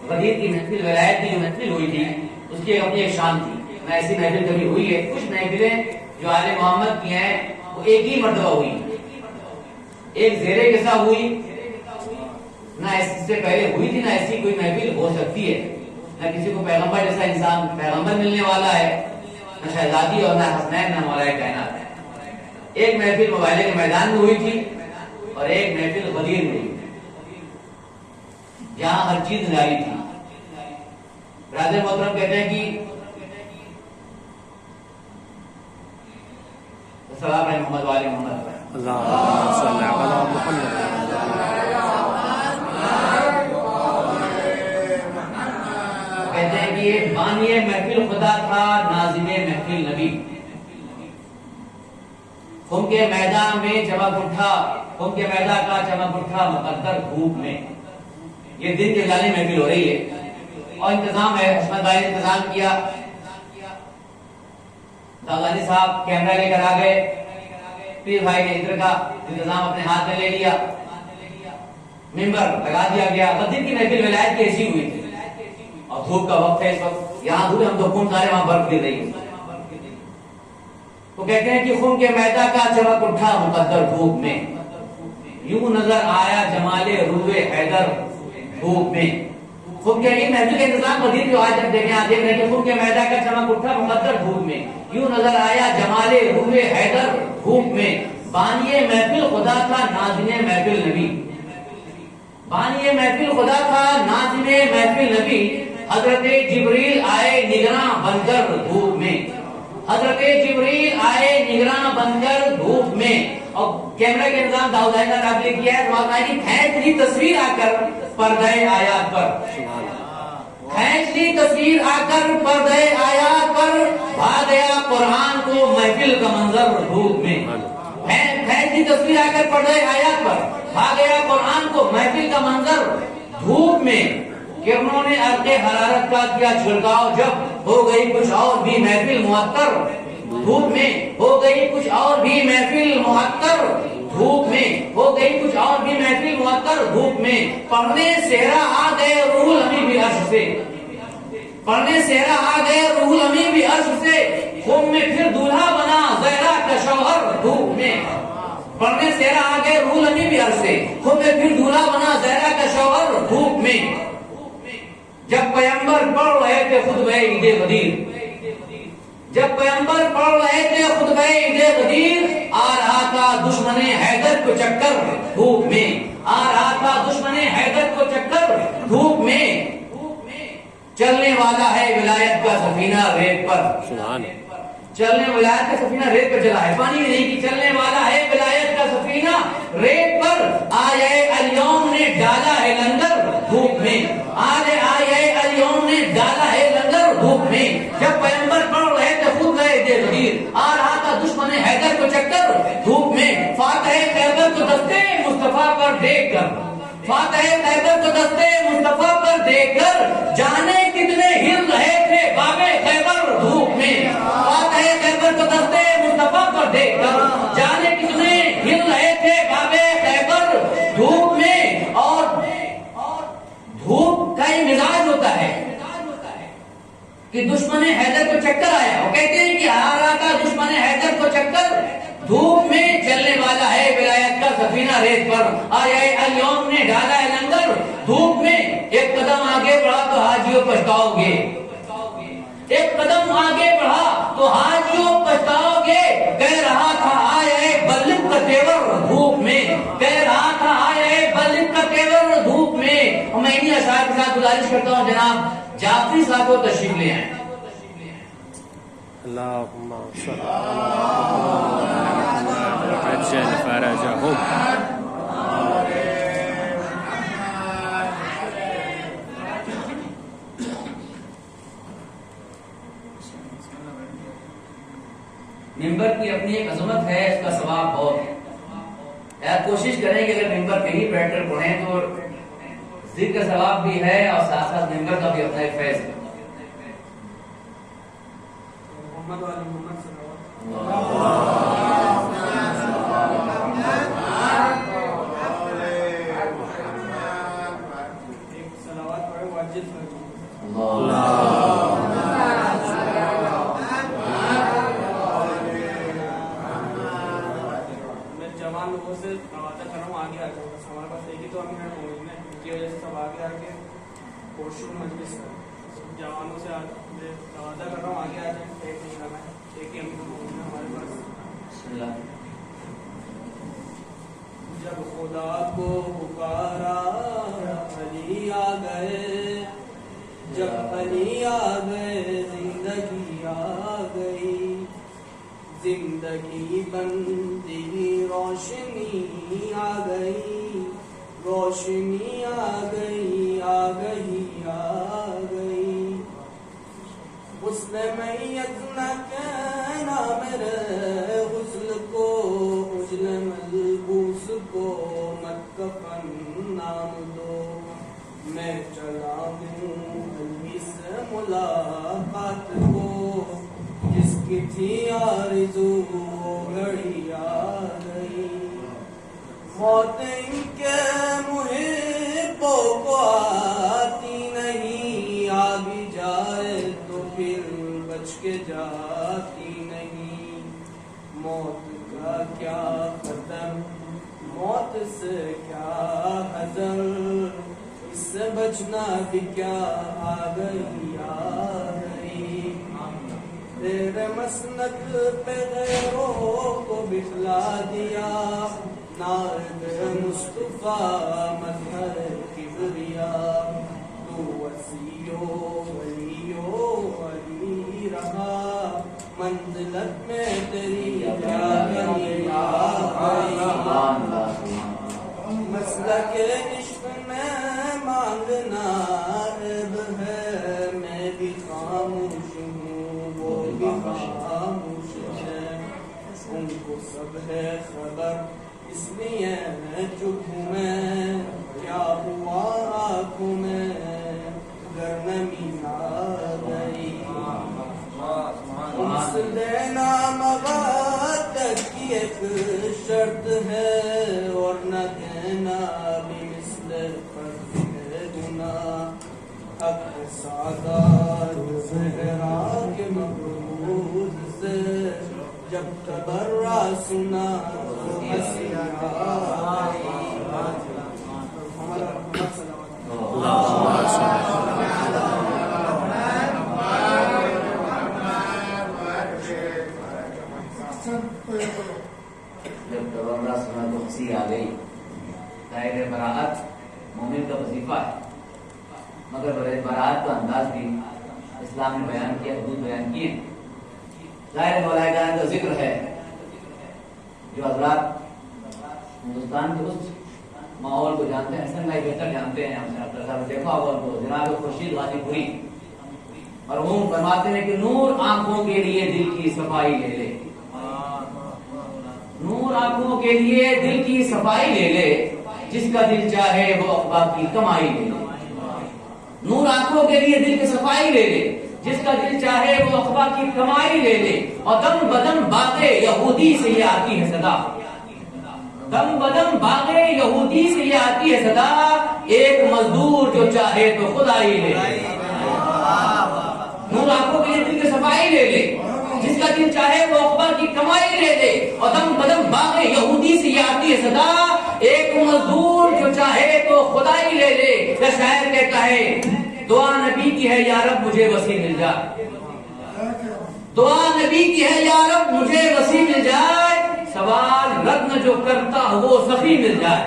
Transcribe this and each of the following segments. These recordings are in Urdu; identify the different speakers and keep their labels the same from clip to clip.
Speaker 1: غدیر کی محفل ولایت کی جو محفل ہوئی تھی اس کی اپنی ایک شان تھی. نہ ایسی محفل کبھی ہوئی ہے. کچھ محفلیں جو آل محمد کی ہیں وہ ایک ہی مرتبہ ہوئی, ایک زیرے کے ساتھ ہوئی, نہ اس سے پہلے ہوئی تھی, نہ ایسی کوئی محفل ہو سکتی ہے. نہ کسی کو پیغمبر جیسا انسان پیغمبر ملنے والا ہے, نہ شہزادی اور نہ حسنین نہ مولا کائنات ہے. ایک محفل مباہلے کے میدان میں ہوئی تھی اور ایک محفل غدیر میں ہوئی تھی جہاں ہر چیز نرالی تھی. برادر محترم کہتے ہیں کہ سلام علیہ محمد والے محمد
Speaker 2: اللہم صلی علی محمد.
Speaker 1: کہتے ہیں کہ یہ بانی محفل خدا تھا, ناظم محفل نبی. خم کے میدان میں چمک اٹھا, خم کے میدان کا چمک اٹھا مقدر دھوپ میں. یہ دن کے جانے محفل ہو رہی ہے اور انتظام ہے, عصمت بھائی نے انتظام کیا. داغانی صاحب کیمرہ لے کر آ گئے, پیر بھائی نے ادھر کا انتظام اپنے ہاتھ میں لے لیا, ممبر لگا دیا گیا. غدیر کی محفل ولایت کی ایسی ہوئی تھی اور دھوپ کا وقت ہے اس وقت, یہاں دھوپ ہم تو خون سارے وہاں برف گر رہی ہے. تو کہتے ہیں کہ خون کے میدان کا چمک اٹھا مقدر دھوپ میں, یوں نظر آیا جمال روئے حیدر دھوپ میں. خون کے یہ محفل کا انتظام غدیر جو آج دیکھ رہے ہیں کہ خون کے میدان کا چمک اٹھا مقدر دھوپ میں, یوں نظر آیا جمال روئے حیدر دھوپ میں. بانی محفل خدا تھا, ناظم محفل نبی. بانی محفل خدا تھا, ناظم محفل نبی. حضرت جبریل آئے نگراں بن کر دھوپ میں, حضرت جبریل آئے نگراں بن کر دھوپ میں. اور کیمرہ کے انتظام داؤد بھائی نے آپ نے کیا ہے, کھینچ لی تصویر آ کر پردہ آیات پر, کھینچ لی تصویر آ کر پردہ آیات پر. بھاگ گیا قرآن کو محفل کا منظر دھوپ میں, کھینچ لی تصویر آ کر پردہ آیات پر. بھاگ گیا قرآن کو محفل کا منظر دھوپ میں. کرنوں نے عرق حرارت کا کیا چھڑکاؤ, جب ہو گئی کچھ اور بھی محفل معطر دھوپ میں. ہو گئی کچھ اور بھی محفل معطر دھوپ میں, ہو گئی کچھ اور بھی محفل معطر دھوپ میں. پڑھنے صحرا آ گئے روح الامین بھی عرش سے, پڑھنے صحرا آ گئے روح الامین بھی عرش سے. خم میں پھر دولہا بنا زہرا کا شوہر دھوپ میں. پڑھنے صحرا آ گئے روح الامین بھی عرش سے, خم میں پھر دولہا بنا زہرا کا شوہر دھوپ میں. جب پیغمبر پڑھ رہے تھے خطبہ عید غدیر, جب پیغمبر پڑھ رہے تھے خطبہ عید غدیر, آ رہا تھا دشمن حیدر کو چکر دھوپ میں, آ رہا تھا دشمن حیدر کو چکر دھوپ میں. چلنے والا ہے ولایت کا سفینہ ریت پر, چلنے ولایت کا سفینہ ریت پر چلا ہے, پانی نہیں کی. چلنے والا ہے ولایت کا سفینہ ریت پر, آئے الیوم نے ڈالا ہے لنگر دھوپ میں, آئے الیوم نے ڈالا ہے لنگر دھوپ میں. جب پیغمبر پڑھ رہے تھے خود گئے دے غدیر, آ رہا تھا دشمن حیدر کو چکر دھوپ میں. فاتح خیبر کو دستے مصطفیٰ پر دیکھ کر, فاتح خیبر کو دستے مصطفیٰ پر دیکھ کر, جانے کتنے ہل رہے تھے بابے خیبر دھوپ میں. فاتح خیبر کو دستے مصطفیٰ پر دیکھ کر, جانے کتنے ہل رہے تھے بابے خیبر دھوپ میں. اور دھوپ کا ہی مزاج ہوتا ہے کہ دشمن حیدر کو چکر آیا, وہ کہتے ہیں کہ آ رہا تھا دشمن حیدر کو چکر دھوپ میں. چلنے والا ہے ولایت کا سفینہ ریت پر, آئے الیوم نے ڈالا ہے لنگر دھوپ میں. ایک قدم آگے بڑھا تو حاجیوں پچھتاؤ گے, ایک قدم آگے بڑھا تو حاجیوں پچھتاؤ گے. کہہ رہا تھا آئے بلغ کا تیور دھوپ میں, کہہ رہا تھا آئے بلغ کا تیور دھوپ میں. اور میں انہی اشعار کے ساتھ گزارش کرتا ہوں جناب جعفری صاحب کو تشریف لے آئیں.
Speaker 2: اللہم صلی عجل فرجہم.
Speaker 1: ممبر کی اپنی ایک عظمت ہے, اس کا ثواب بہت ہے. آپ کوشش کریں کہ اگر ممبر پہ ہی بیٹھ کر پڑھیں تو ذکر کا ثواب بھی ہے اور ساتھ ساتھ ممبر کا بھی اپنا ایک فیض ہے. محمد والی محمد صلی اللہ
Speaker 3: واجب فرمائے. میں جوان لوگوں سے تقاضا کر رہا ہوں آگے آ جاؤ. بس ہمارے پاس ایک ہی تو ہم ہیں ان کی وجہ سے سب آگے آ کے پورشن مجلس جوانوں سے تقاضا کر رہا ہوں آگے آ جائیں. ایک مہینہ میں ایک ہی ہمارے پاس. جب خدا کو پکارا علی آ گئے, جب علی آ گئے زندگی آ گئی, زندگی بندی روشنی آ گئی, روشنی آ گئی آ گئی آ گئی. غسل میت نہ کہنا میرے غسل کو, عجل ملبوس کو مت کفن نام دو. میں چلا ہوں علی سے ملاقات کو, جس کی تھی آرزو گھڑی آ گئی. موت ان کے محبوں کو آتی نہیں, آ بھی جائے تو پھر بچ کے جاتی نہیں. موت کا کیا خطر, موت سے کیا حذر, اس سے بچنا بھی کیا آ گئی آ گئی. تیرے مسند پہ غیروں کو بٹھلا دیا, نارد مصطفیٰ مظہر کبریا. تو وسیع ولیو ولی رہا, منزلت میں تیری کیا گئی آ گئی. مسلک عشق میں مانگنا عیب ہے, میں بھی خاموش ہوں وہ بھی خاموش ہے. ان کو سب ہے خبر اس لیے چپ ہوں میں, کیا ہوا آنکھوں میں گر نمی آ گئی. انس دینا مبادت کی ایک شرط ہے, اور نہ دینا بھی مثل فرض ہے گناہ. حق سادات زہرا کے مقبوض سے جب تبرا سنا تو ہنسی آئی.
Speaker 1: جب تبرا سنا تو ہنسی آ گئی. ظاہر براعت مومن کا وظیفہ ہے, مگر براعت کا انداز بھی اسلام نے بیان کیا, حدود بیان کیے. ظاہر ملائکہ کا ذکر ہے. جو حضرات ہندوستان کے اس ماحول کو جانتے ہیں, حسن بھائی بہتر جانتے ہیں, ہم نے دیکھا ہوگا تو جناب خورشید غازی پوری مرحوم فرماتے ہیں کہ نور آنکھوں کے لیے دل کی صفائی لے لے, نور آنکھوں کے لیے دل کی صفائی لے لے, جس کا دل چاہے وہ عقبہ کی کمائی لے لے. نور آنکھوں کے لیے دل کی صفائی لے لے, جس کا دل چاہے وہ عقبہ کی کمائی لے لے. اور دم بدم باغ یہودی سے یہ آتی ہے صدا, دم بدم باغ یہودی سے یہ آتی ہے صدا, ایک مزدور جو چاہے تو خدائی لے لے. نور آنکھوں کے لیے دل کی صفائی لے لے, جس کا دل چاہے وہ عقبہ کی کمائی لے لے. اور دم بدم باغ یہودی سے یہ آتی ہے صدا, ایک مزدور جو چاہے تو خدائی لے لے. یا شاعر کہتا ہے دعا نبی کی ہے یا رب مجھے وسیع مل جائے, دعا نبی کی ہے یا رب مجھے وسیع مل جائے, سوال رتن جو کرتا وہ سخی مل جائے.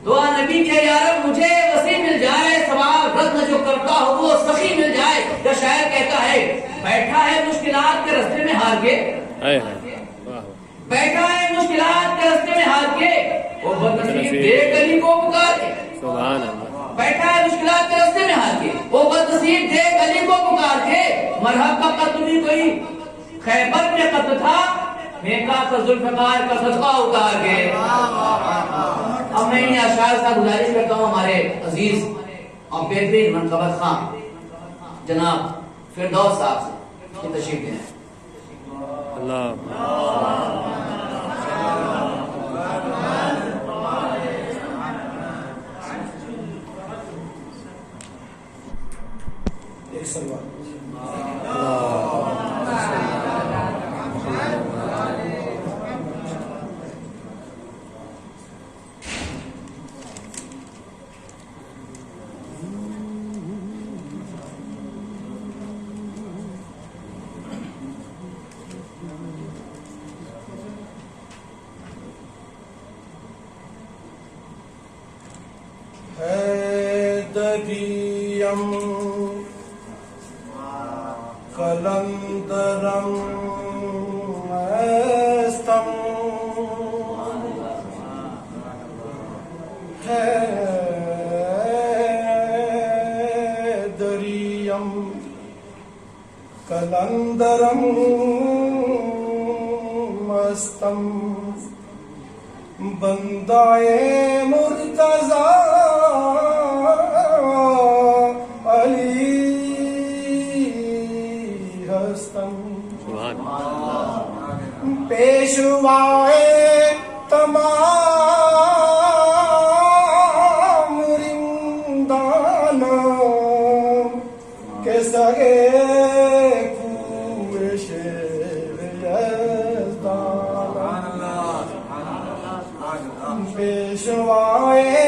Speaker 1: دعا نبی کی ہے یا رب مجھے وسیع مل جائے, سوال رتن جو کرتا ہو وہ سخی مل جائے. یا شاعر کہتا ہے بیٹھا ہے مشکلات کے رستے میں ہار کے, بیٹھا ہے مشکلات کے رستے میں ہار کے, وہ بدنصیب دیکھ علی کو پکار کے.
Speaker 2: سبحان اللہ.
Speaker 1: بیٹھا ہے مشکلات کے رستے میں ہار کے, وہ بدنصیب دیکھ علی کو پکار کے. مرحب کا قتل بھی کوئی خیبر میں قتل تھا, میکا کا ذوالفقار کا صدقہ اتار کے. اب میں انہیں اشعار سے گزارش کرتا ہوں ہمارے عزیز اور بہترین منقبت خان جناب فردوس صاحب سے کہ تشریف دیں.
Speaker 2: اللہ
Speaker 4: ایک سلوات حیدریم قلندرم استم حیدریم قلندرم استم بندائے مرتضی علی ہستم پیشوائے تمام رندانوں کے سگے کوئے شیر یزدان پیشوائے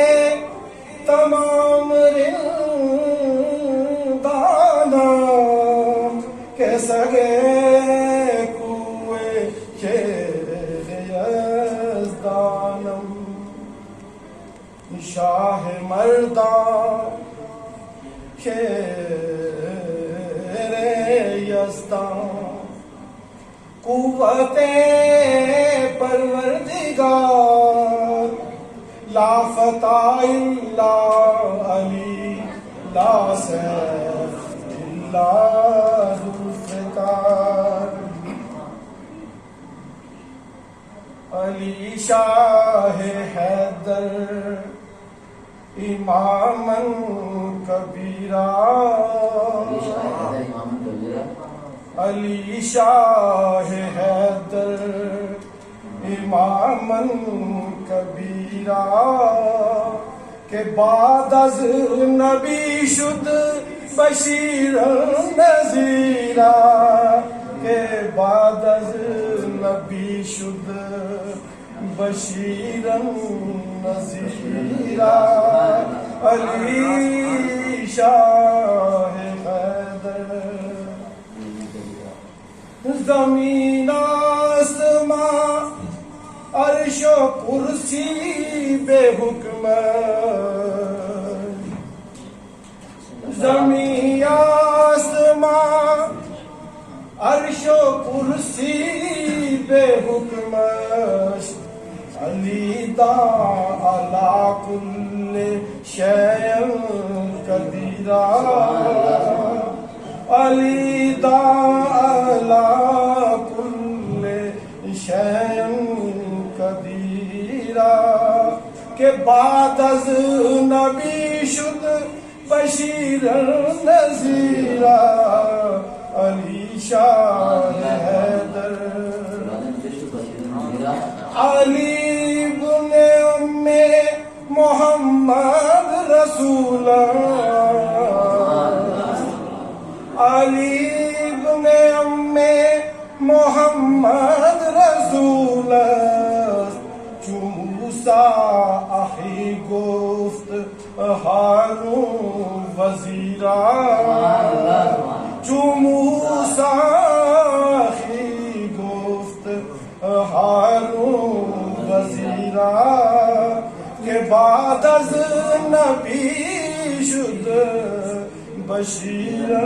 Speaker 4: تمام رندانوں کے سگے کوئے شیر یزدانم شاہ مردان شیر یزدان قوت پروردگار لا فتح الا علی لا سیف الا ذوالفقار علی شاہ حیدر اماماً کبیرا علی شاہ حیدر اماماً کبیرا کہ بعد از نبی شد بشیر نذیرا کہ بعد از نبی شد بشیر نذیرا علی شاہ حیدر زمین آسمان عرش و کرسی بے حکم زمین آسمان عرش و کرسی بے حکم علی دا علی کل شیء قدیرا علی دا علی کل شیء قدیرا کہ بعد از نبی شد بشیر نذیرا علی شاہ حیدر علی بن ام محمد رسول علی بن ام محمد رسول چو موسیٰ اخی گفت ہارون وزیرا چو موسیٰ اخی گفت ہارون وزیرا کہ بعد از نبی شد بشیر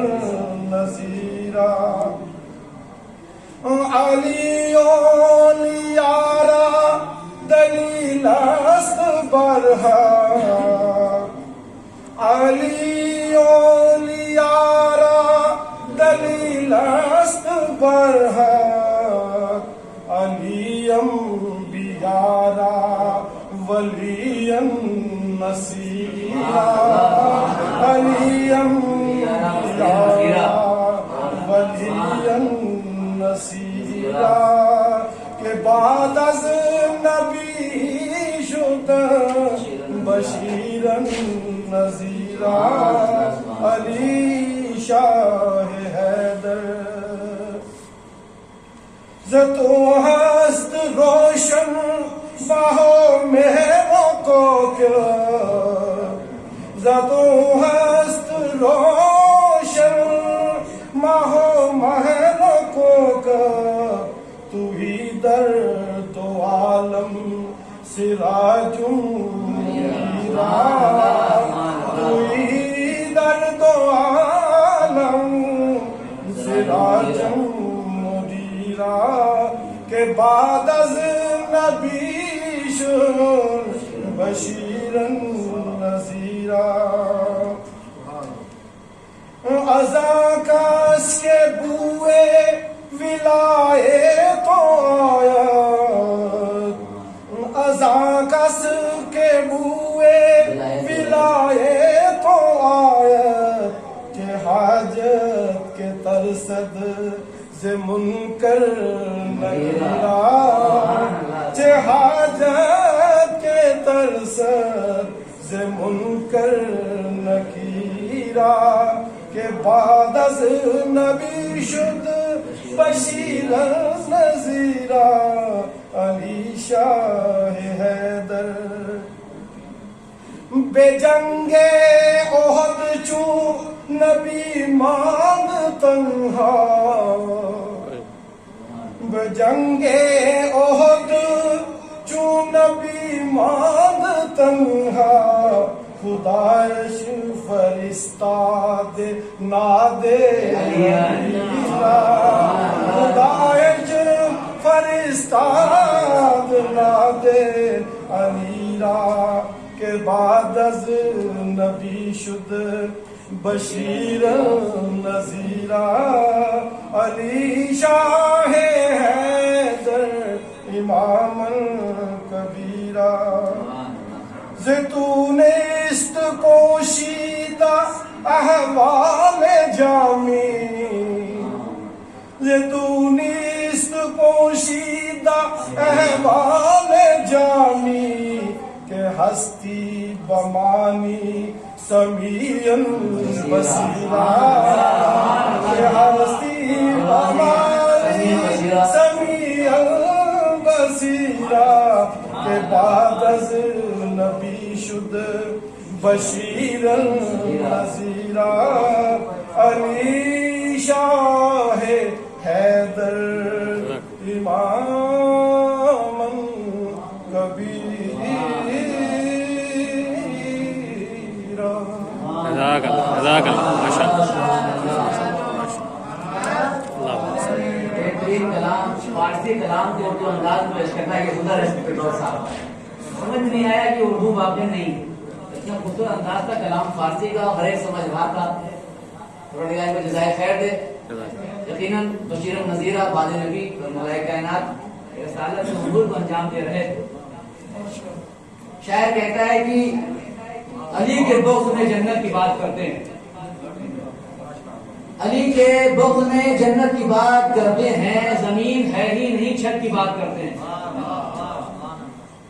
Speaker 4: نذیرا علی اولیاء را دلیل است برحق علی اولیاء را دلیل است برحق علی انبیاء را ولی نصیرا علی انبیاء را ولی نصیرا کہ بعد از نبی شد بشیر نذیرا علی شاہ حیدر ز تو ہست روشن باہوں مہروں کو کیا ز تو ہست روشن ماہوں مہروں کو کیا تو ہی در تو عالم سراج منیرا تو ہی در تو عالم سراج منیرا کہ بعد از نبی شد بشیرا نذیرا از آکاش کے بوئے ولایت آیت از آکاش کے بوئے ولایت آیت کہ حاجت کے ترسد سے منکر نکیرا کہ حاجت کے ترسد سے منکر نکیرا کہ بعد از نبی شد بشیر نذیرا علی شاہ حیدر بے جنگ احد چون نبی ماند تنہا بے جنگ احد چون نبی ماند تنہا خدایش فرستاد نادے علیرا خدایش فرستاد نادے علیرا کہ بعد از نبی شد بشیر نذیرا علی شاہ حیدر امام کبیرا زتونست پوشیدہ احوال جامی زتونست پوشیدہ احوال جامی کہ ہستی بمانی سمیعن بصیرا کہ ہستی بمانی سمیعن بصیرا کہ بعد از نبی شد بشیر نذیرا علی شاہ حیدر امام کبیرا
Speaker 2: جزاک اللہ ماشاء
Speaker 1: بہترین کلام فارسی کلام کو اردو انداز میں پیش کرنا یہ ہنر ہے پٹرول صاحب سمجھ نہیں آیا کہ اردو واقع نہیں اتنا خوبصورت انداز تھا کلام فارسی کا ہر ایک سمجھ رہا تھا پروردگار کو جزائے خیر دے یقیناً بشیر نذیرہ بعد نبی اور ملائکہ کائنات رسالت سے حضور کو انجام دے رہے تھے شاعر کہتا ہے کہ علی کے بغض میں جنت کی بات کرتے ہیں علی کے بغض میں جنت کی بات کرتے ہیں زمین ہے ہی نہیں چھت کی بات کرتے ہیں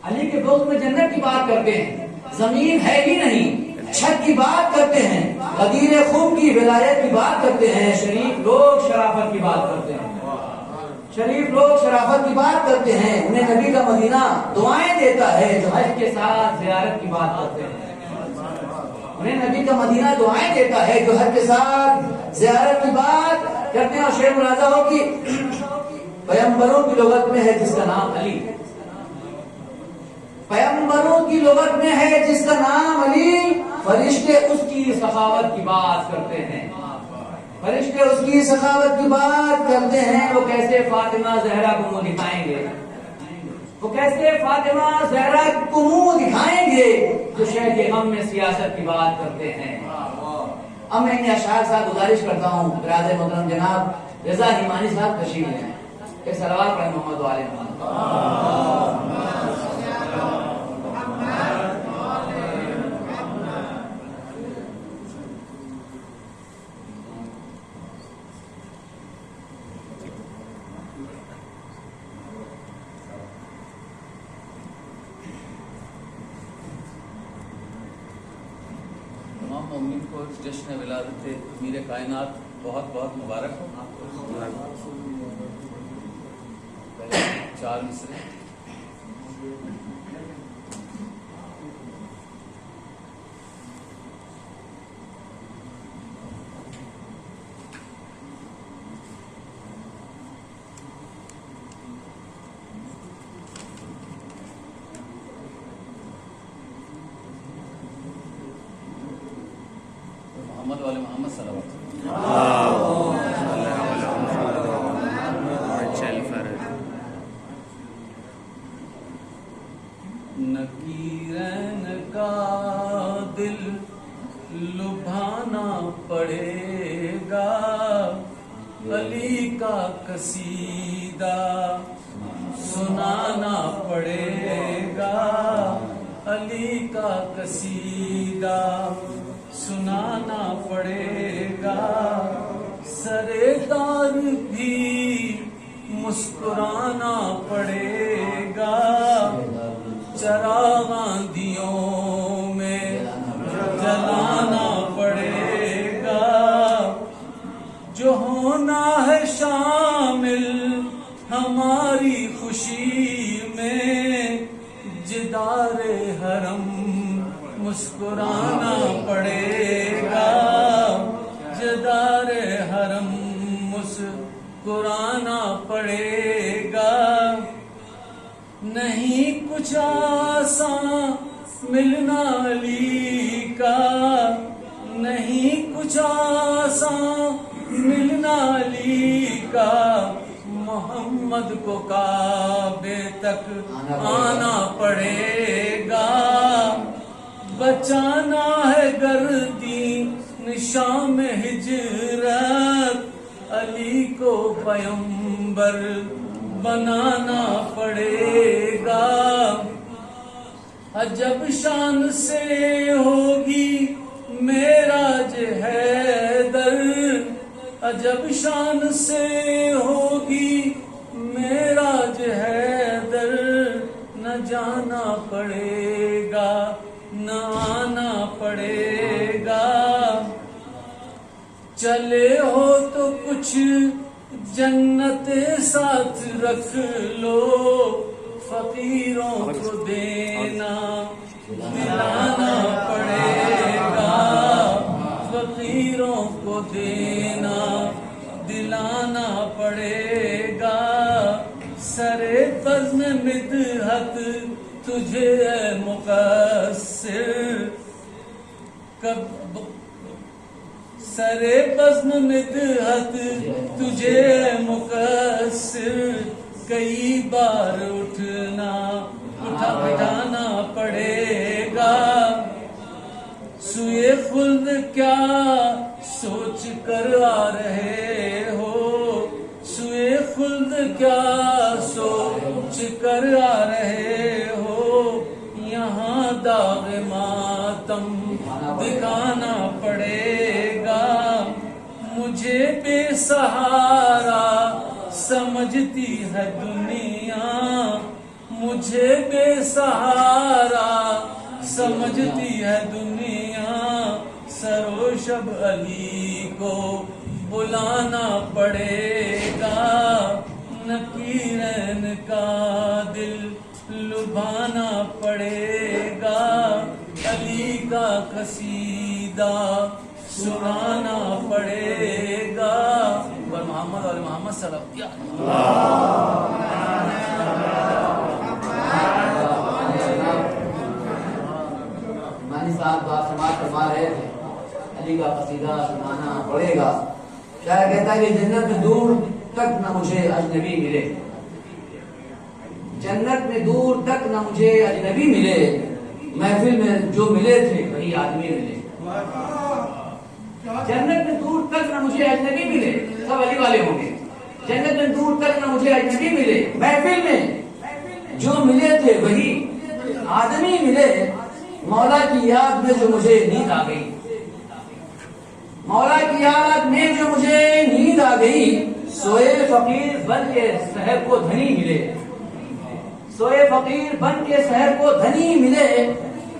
Speaker 1: علی کے بغض میں جنت کی بات کرتے ہیں زمین ہے ہی نہیں چھت کی بات کرتے ہیں غدیر خوب کی ولایت کی بات کرتے ہیں شریف لوگ شرافت کی بات کرتے ہیں شریف لوگ شرافت کی بات کرتے ہیں انہیں نبی کا مدینہ دعائیں دیتا ہے جو حج کے ساتھ زیارت کی بات کرتے ہیں انہیں نبی کا مدینہ دعائیں دیتا ہے جو حج کے ساتھ زیارت کی بات کرتے ہیں اور شعر ملازہ ہو کہ پیغمبروں کی لغت میں ہے جس کا نام علی پیغمبروں کی لغت میں ہے جس کا نام علی فرشتے اس کی سخاوت کی بات کرتے ہیں فرشتے اس کی سخاوت کی بات کرتے ہیں وہ کیسے فاطمہ زہرا کو منہ دکھائیں گے وہ کیسے فاطمہ زہرا کو منہ دکھائیں گے جو شہر کے غم میں سیاست کی بات کرتے ہیں اب میں انہیں اشعار صاحب گزارش کرتا ہوں برادر محترم جناب رضا ہیمانی صاحب تشریف لیں ایک صلوات پڑھیں محمد وآل محمد
Speaker 5: مومن کو جشن ولادت امیر کائنات بہت بہت مبارک ہو. پہلے 4 مصرے. محمد والے محمد صلی اللہ علیہ وسلم. نکیرین کا دل لبھانا پڑے گا، علی کا قصیدہ سنانا پڑے گا، علی کا قصیدہ سنانا پڑے گا. سرے دار بھی مسکرانا پڑے گا، چراغاں دیوں میں جلانا پڑے گا. جو ہونا ہے شامل ہماری خوشی میں، جدار حرم مسکرانا پڑے گا، جدار حرم مسکرانا پڑے گا. نہیں کچھ آسان ملنا علی کا، نہیں کچھ آسان ملنا علی کا. محمد کو کعبے تک آنا پڑے گا، بچانا ہے گردی نشان میں ہجرت، علی کو پیمبر بنانا پڑے گا. عجب شان سے ہوگی معراج حیدر، عجب شان سے ہوگی معراج حیدر. نہ جانا پڑے گا نہ آنا پڑے گا. چلے ہو تو کچھ جنت ساتھ رکھ لو، فقیروں کو دینا دلانا پڑے گا، فقیروں کو دینا دلانا پڑے گا. سرے بزم مدحت تجھے اے مقصر، سرے بزم مدحت تجھے مقصر. کئی بار اٹھانا پڑے گا. سوئے خلد کیا سوچ کر آ رہے ہو، سوئے خلد کیا سوچ کر آ رہے ہو. یہاں داغ ماتم دکھانا پڑے گا. مجھے بے سہارا سمجھتی ہے دنیا، مجھے بے سہارا سمجھتی ہے دنیا. سرو شب علی کو بلانا پڑے گا، نکیرین کا دل لبھانا پڑے گا. علی کا قصیدہ سنانا پڑے گا. اور محمد اور محمد صلی اللہ علیہ
Speaker 1: مانی صاحب بات سماعت فرما رہے تھے، علی کا قصیدہ سنانا پڑے گا. شاید کہتا ہے کہ جنت میں دور تک نہ مجھے اجنبی ملے، جنت میں دور تک نہ مجھے اجنبی ملے، محفل میں جو ملے تھے وہی آدمی ملے. جنت میں دور تک نہ مجھے اجنبی ملے، سب علی والے ہوں گے. جنت میں دور تک نہ مجھے اجنبی ملے، محفل میں جو ملے تھے وہی آدمی ملے. مولا کی یاد میں جو مجھے نیند آ گئی، مولا کی یاد میں جو مجھے نیند آ گئی. سوئے فقیر بن کے سحر کو دھنی ملے، سوئے فقیر بن کے سحر کو دھنی ملے.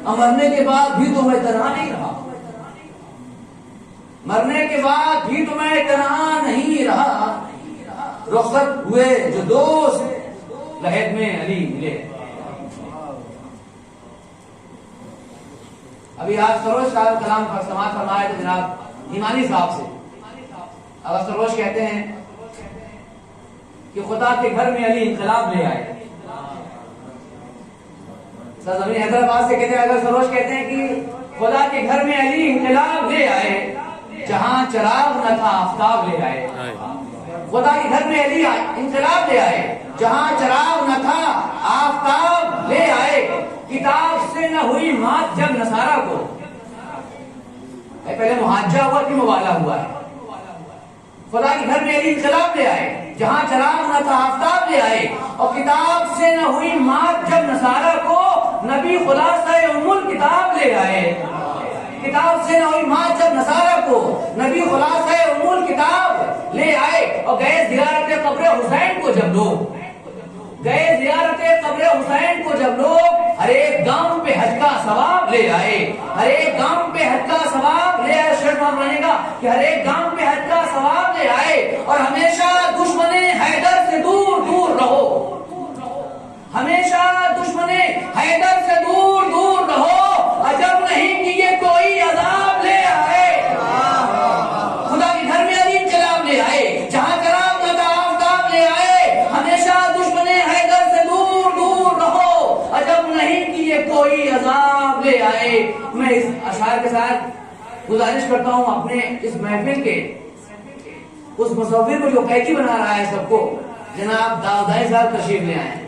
Speaker 1: مرنے کے بعد بھی تو میں تنہا نہیں رہا، مرنے کے بعد بھی تمہیں تنہا نہیں رہا، رخصت ہوئے جو دوست لحد میں علی ملے۔ ابھی آپ سروش کا کلام پر سماعت فرمایا تھا جناب ایمانی صاحب سے۔ اب سروش کہتے ہیں کہ خدا کے گھر میں علی انقلاب لے آئے۔ سرزمین حیدرآباد سے کہتے ہیں، اگر سروش کہتے ہیں کہ خدا کے گھر میں علی انقلاب لے آئے، جہاں چراغ نہ تھا آفتاب لے آئے۔ خدا کے گھر میں علی انقلاب لے آئے، جہاں چراغ نہ تھا آفتاب لے آئے۔ کتاب سے نہ ہوئی مات جب نصارہ کو، پہلے محاجہ ہوا کہ مبالہ ہوا ہے۔ خدا کے گھر میں علی انقلاب لے آئے، جہاں چراغ نہ تھا آفتاب لے آئے، اور کتاب سے نہ ہوئی مات جب نصارہ کو، نبی خلاصہ ام الکتاب لے آئے۔ کتاب سے نہ ہوئی مات جب نصارہ کو، نبی خلاصہ ام الکتاب لے آئے۔ اور گئے زیارت قبر حسین کو جب لوگ، گئے زیارت قبر حسین کو جب لوگ، ہر ایک گام پہ حج کا ثواب لے آئے، ہر ایک گام پہ حج کا ثواب لے آئے۔ شرط مانے گا کہ ہر ایک گام پہ حج کا ثواب لے آئے، اور ہمیشہ دشمن حیدر سے دور دور رہو، ہمیشہ دشمن حیدر سے دور دور رہو، عجب نہیں کہ یہ کوئی عذاب لے آئے۔ خدا کے گھر میں علی انقلاب لے آئے، جہاں چراغ نہ تھا آفتاب لے آئے، ہمیشہ دشمن حیدر سے دور دور رہو، عجب نہیں کہ یہ کوئی عذاب لے آئے۔ میں اس اشعار کے ساتھ گزارش کرتا ہوں اپنے اس محفل کے اس مصور کو جو قیدی بنا رہا ہے سب کو، جناب داؤدائی صاحب تشریف لے آئے۔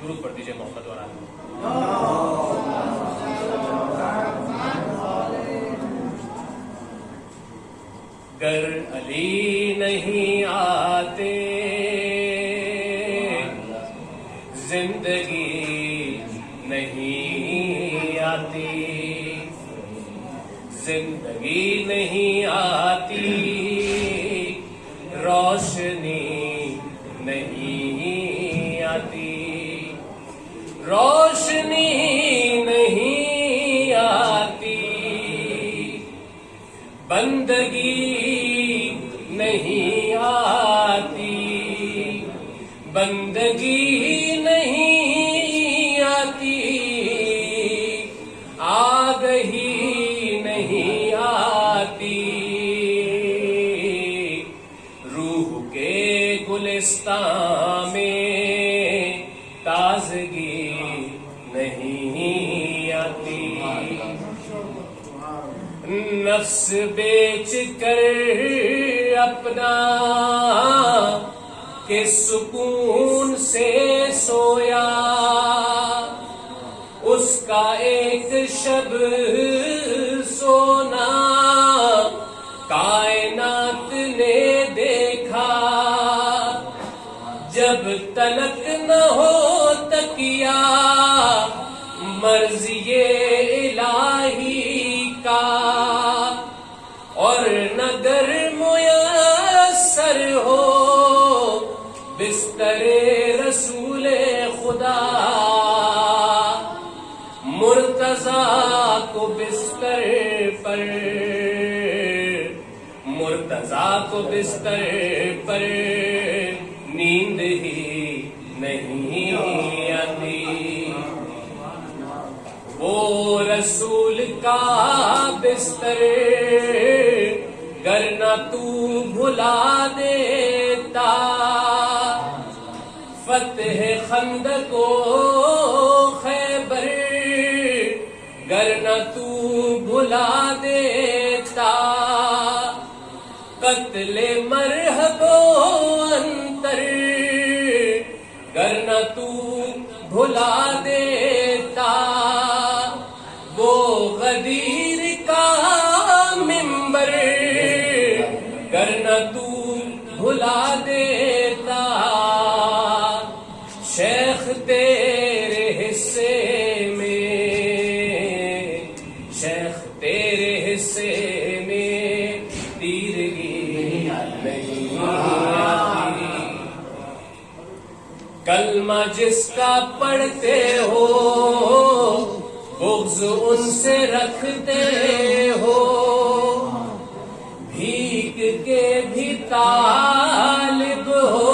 Speaker 6: درود پڑھ دیجیے محمد اور آل۔ گر علی نہیں آتے زندگی نہیں آتی، زندگی نہیں آتی، روشنی نہیں آتی، روشنی نہیں آتی، بندگی نہیں آتی، بندگی نہیں آتی، آگہی نہیں آتی، روح کے گلستان میں تازگی نہیں آتی، نفس بیچ کر اپنا کہ سکون سے سویا، اس کا ایک شب سونا کائنات نے دیکھا، جب تلک نہ ہو تکیا مرضی الہی کا، اور نگر میسر ہو بستر رسول خدا، مرتضیٰ کو بستر پر، مرتضیٰ کو بستر پر نیند ہی نہیں آتی، وہ رسول کا بستر گر نہ تو بھلا دیتا، فتح خندق و خیبر گر نہ تو بھلا دیتا، قتل مرحب و انتر گر نہ تو بھلا دیتا، وہ غدیر کا منبر گر نہ تو بھلا دیتا، شیخ تیرے حصے میں شیخ تیرے حصے میں تیرگی نہیں آتی، کلمہ جس کا پڑھتے ہو بغض ان سے رکھتے ہو، بھیگ کے بھی طالب ہو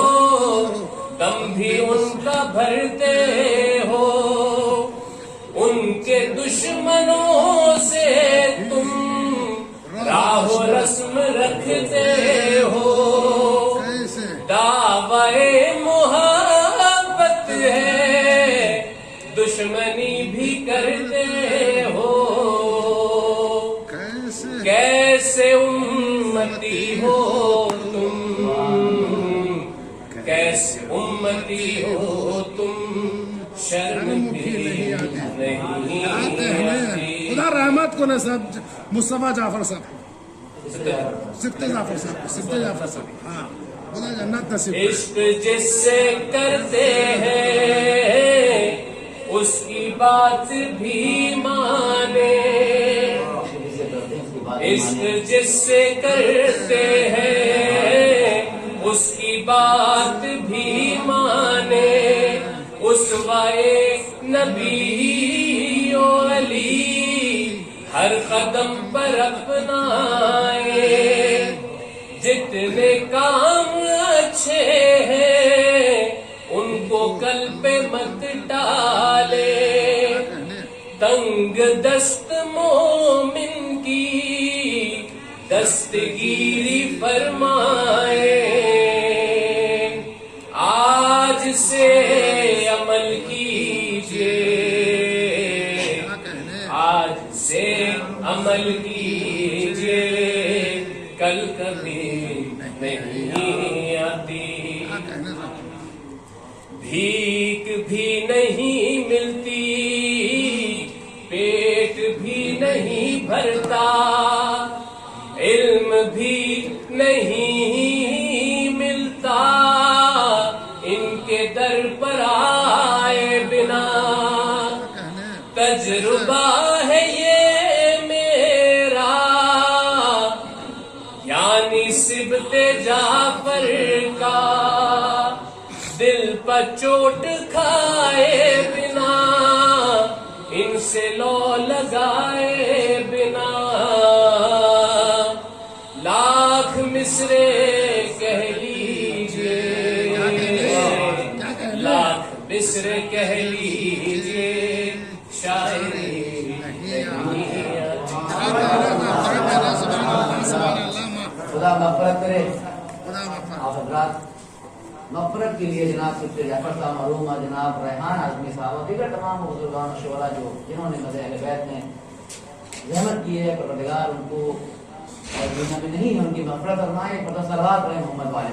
Speaker 6: دم بھی ان کا بھرتے ہو، ان کے دشمنوں سے تم راہ و رسم رکھتے ہو، دعوی محبت ہے دشمنی بھی کرتے ہو، کیسے امتی ہو تم، کیسے امتی ہو تم، شرم بھی نہیں آتی۔
Speaker 7: خدا رحمت کو صاحب مصطفیٰ جعفر صاحب، سبتے جعفر صاحب، ہاں خدا جنت نصیب کرے۔
Speaker 6: عشق جس سے کرتے ہیں اس کی بات بھی مانے، عشق جس سے کرتے ہیں اس کی بات بھی مانے، اسوائے نبی و علی ہر قدم پر اپنائے، جتنے کام اچھے ہیں ان کو کل پہ مت ڈالے، تنگ دست مومن کی دستگیری فرمائے، آج سے عمل کیجئے، آج سے عمل کیجئے، کل کبھی نہیں آتی، بھیک بھی نہیں ملتی، پیٹ بھی نہیں بھرتا، علم بھی نہیں ملتا، ان کے در پر آئے بنا، تجربہ ہے یہ میرا یعنی سبت جعفر کا، دل پر چوٹ کھائے بنا، ان سے لو لگائے بنا، لاکھ مصرے کہہ لیجئے، لاکھ مصرے کہہ لیجئے، شاعری
Speaker 1: خدا مغفرت کرے۔ آپ حضرات مغفرت کے لیے جناب سبتے جعفر صاحب مرحومہ، جناب ریحان اعظمی صاحب اور دیگر تمام بزرگان و شعراء جو جنہوں نے مدح اہل بیت میں رحمت کی ہے، پروردگار ان کو اور دنیا میں نہیں ان کی مغفرت فرمائے، پتہ صلوات رہے محمد والے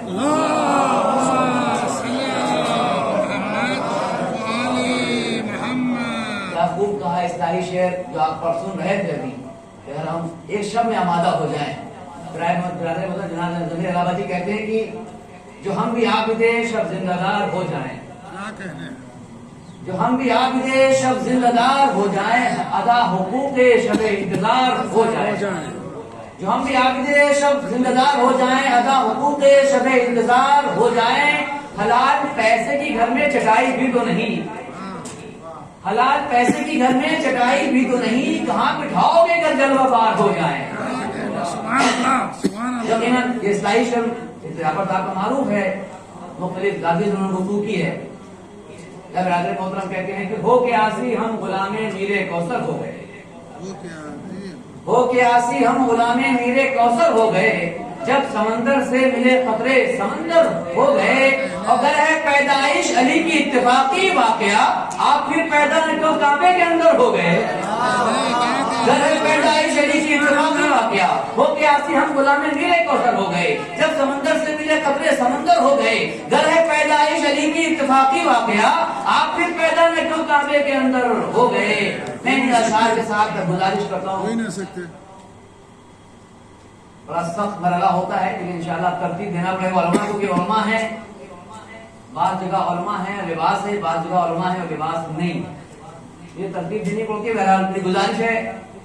Speaker 1: کیا خوب کہا اصلاحی شعر جو آپ پر سن رہے تھے ابھی، اگر ہم ایک شب میں آمادہ ہو جائیں، جناب ضمیر علامہ جی کہتے ہیں کہ جو ہم بھی عابد شب زندہ دار ہو جائیں، جو ہم بھی عابد شب زندہ دار ہو جائیں، ادا حقوق شب انتظار ہو جائیں، جو ہم بھی عابد شب زندہ دار ہو جائیں، ادا حقوق شب انتظار ہو جائیں، حلال پیسے کی گھر میں چٹائی بھی تو نہیں، حلال پیسے کی گھر میں چٹائی بھی تو نہیں، کہاں بٹھاؤ گے اگر جلوہ بار ہو جائیں۔ یقیناً یہ اصلاحی شعر جعفر صاحب کا معروف ہے، مختلف غازی انہوں نے گفتگو کی ہے۔ جب برادر محترم کہتے ہیں کہ ہو کے آسی ہم غلام میرے کوثر ہو گئے، ہو کے آسی ہم غلام میرے کوثر ہو گئے، جب سمندر سے ملے قطرے سمندر ہو گئے، اگر ہے پیدائش علی کی اتفاقی واقعہ، آپ پھر پیدا نکل کعبے کے اندر ہو گئے، اگر ہے پیدائش علی کی اتفاقی واقعہ، ہو کے آسی ہم غلام میرے کوثر ہو گئے، جب سمندر سے ملے قطرے سمندر ہو گئے، اگر ہے پیدائش علی کی اتفاقی واقعہ، آپ پھر پیدا نکل کعبے کے اندر ہو گئے۔ میں ان اشعار کے ساتھ گزارش کرتا ہوں، بڑا سخت مرحلہ ہوتا ہے لیکن انشاءاللہ ترتیب دینا پڑے گا علماء کو، کہ علماء ہیں، بعض جگہ علماء ہیں لباس ہے، بعض جگہ علماء ہے اور لباس نہیں، یہ ترتیب دینی پڑتی ہے۔ بہرحال میری گزارش ہے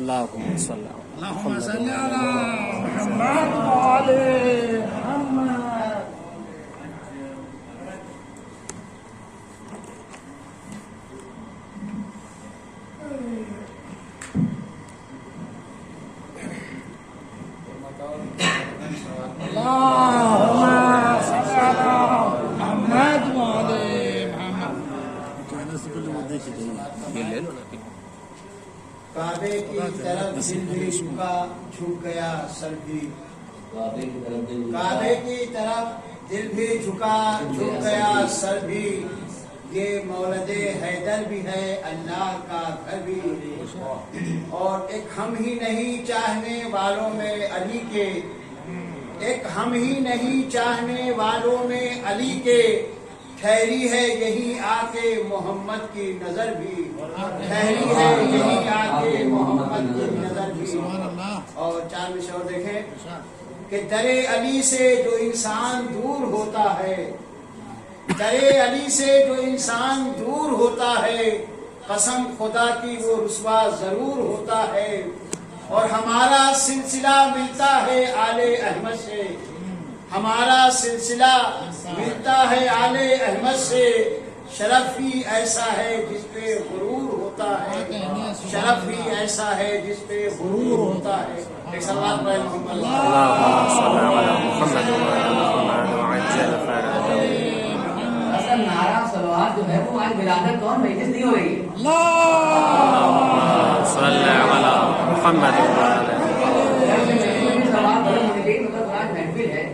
Speaker 2: اللهم صل
Speaker 7: اللهم صل على محمد وعلى محمد. اللهم صل على محمد وعلى محمد.
Speaker 5: یہ لے لو نا.
Speaker 8: کعبے کی طرف دل بھی جھکا جھک گیا سر بھی، کعبے کی طرف دل بھی جھکا جھک گیا سر بھی، یہ مولد حیدر بھی ہے اللہ کا گھر بھی، اور ایک ہم ہی نہیں چاہنے والوں میں علی کے، ایک ہم ہی نہیں چاہنے والوں میں علی کے، ٹھہری ہے یہی آ کے محمد کی نظر بھی، ٹھہری ہے یہی آ کے محمد کی نظر بھی. اور 4 مصرع اور دیکھیں کہ در علی سے جو انسان دور ہوتا ہے، در علی سے جو انسان دور ہوتا ہے، قسم خدا کی وہ رسوا ضرور ہوتا ہے. اور ہمارا سلسلہ ملتا ہے آل احمد سے، ہمارا سلسلہ ملتا ہے آل احمد سے، شرف ہی ایسا ہے جس پہ غرور ہوتا ہے، شرف ہی ایسا ہے جس پہ غرور ہوتا ہے. ایک سوال پر محمد
Speaker 2: اللهم صل على محمد وعلى محمد وعجل فرجه.
Speaker 1: اصل نعرہ صلوات جو ہے وہ آج ولادت کون مجلس نہیں ہو رہی ہے.
Speaker 2: اللهم صل على محمد وعلى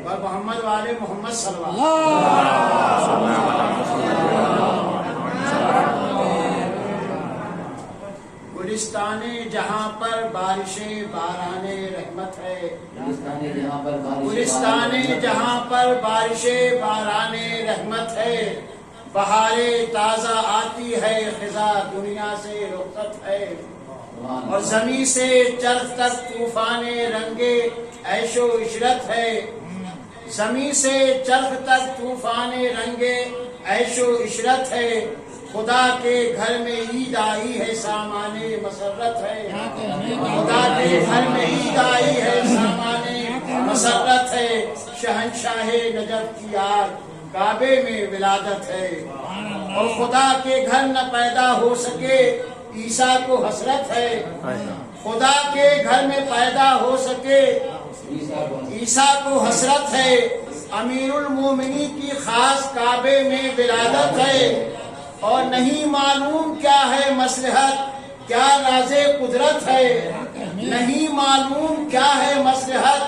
Speaker 8: اور محمد والے محمد صلی اللہ گلستان جہاں پر بارشیں باران رحمت ہے، گلستان جہاں پر بارشیں باران رحمت ہے، بہار تازہ آتی ہے خزاں دنیا سے رخصت ہے، اور زمین سے چرخ تک طوفان رنگے عیش و عشرت ہے، زمین سے چرخ تک طوفان رنگے عیش و عشرت ہے، خدا کے گھر میں عید آئی ہے سامان مسرت ہے، خدا کے گھر میں عید آئی ہے سامان مسرت ہے، شہنشاہ نجف کی آج کعبے میں ولادت ہے، اور خدا کے گھر نہ پیدا ہو سکے عیسیٰ کو حسرت ہے، خدا کے گھر میں پیدا ہو سکے عیسیٰ کو حسرت ہے، امیر المومنین کی خاص کعبے میں ولادت ہے، اور نہیں معلوم کیا ہے مصلحت کیا راز قدرت ہے، نہیں معلوم کیا ہے مصلحت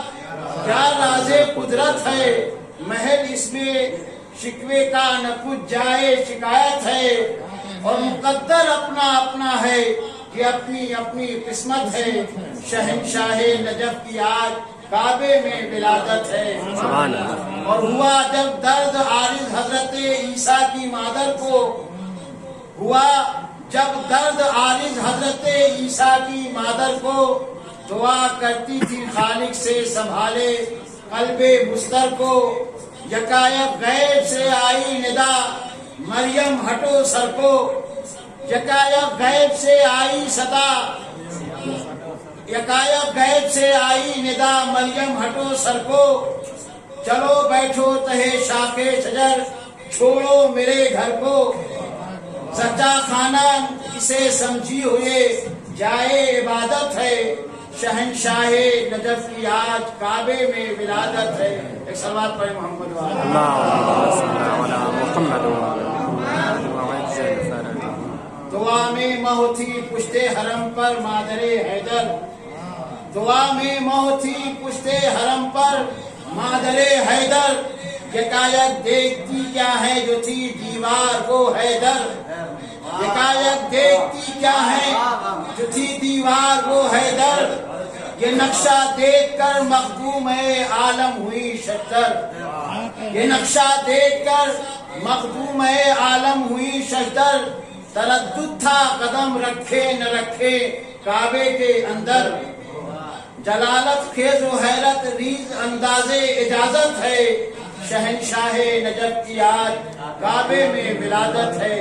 Speaker 8: کیا راز قدرت ہے، محل اس میں شکوے کا نہ کچھ جائے شکایت ہے، اور مقدر اپنا اپنا ہے یہ اپنی اپنی قسمت ہے، شہنشاہ نجف کی آج کعبے میں ولادت ہے، اور ہوا جب درد عارض حضرت عیسیٰ کی مادر کو، ہوا جب درد عارض حضرت عیسیٰ کی مادر کو، دعا کرتی تھی خالق سے سنبھالے قلب مستر کو، یکایک غیب سے آئی ندا مریم ہٹو سر کو، یکایک غیب سے آئی صدا، یکایک غیب سے آئی ندا مریم ہٹو سر کو، چلو بیٹھو تہے شاخے شجر چھوڑو میرے گھر کو، سجا خانہ اسے سمجھی ہوئے جائے عبادت ہے، شہنشاہ نجف کی آج کعبے میں ولادت ہے. ایک صلوات پڑھیں محمد والے.
Speaker 2: اللهم صل على محمد وعلى محمد وعجل فرجه.
Speaker 8: دعا میں موت تھی پشت حرم پر مادر حیدر، دعا میں موت تھی پشت حرم پر مادر حیدر، یکایک دیکھتی کیا ہے جو تھی دیوار وہ حیدر، یکایک دیکھتی کیا ہے جو تھی دیوار وہ حیدر، یہ نقشہ دیکھ کر مخدوم عالم ہوئی شجر، یہ نقشہ دیکھ کر مخدوم عالم ہوئی شجر، تردد تھا قدم رکھے نہ رکھے کعبے کے اندر، جلالت خیز و حیرت ریز انداز اجازت ہے، شہنشاہ نجف کی آج کعبے میں ولادت ہے،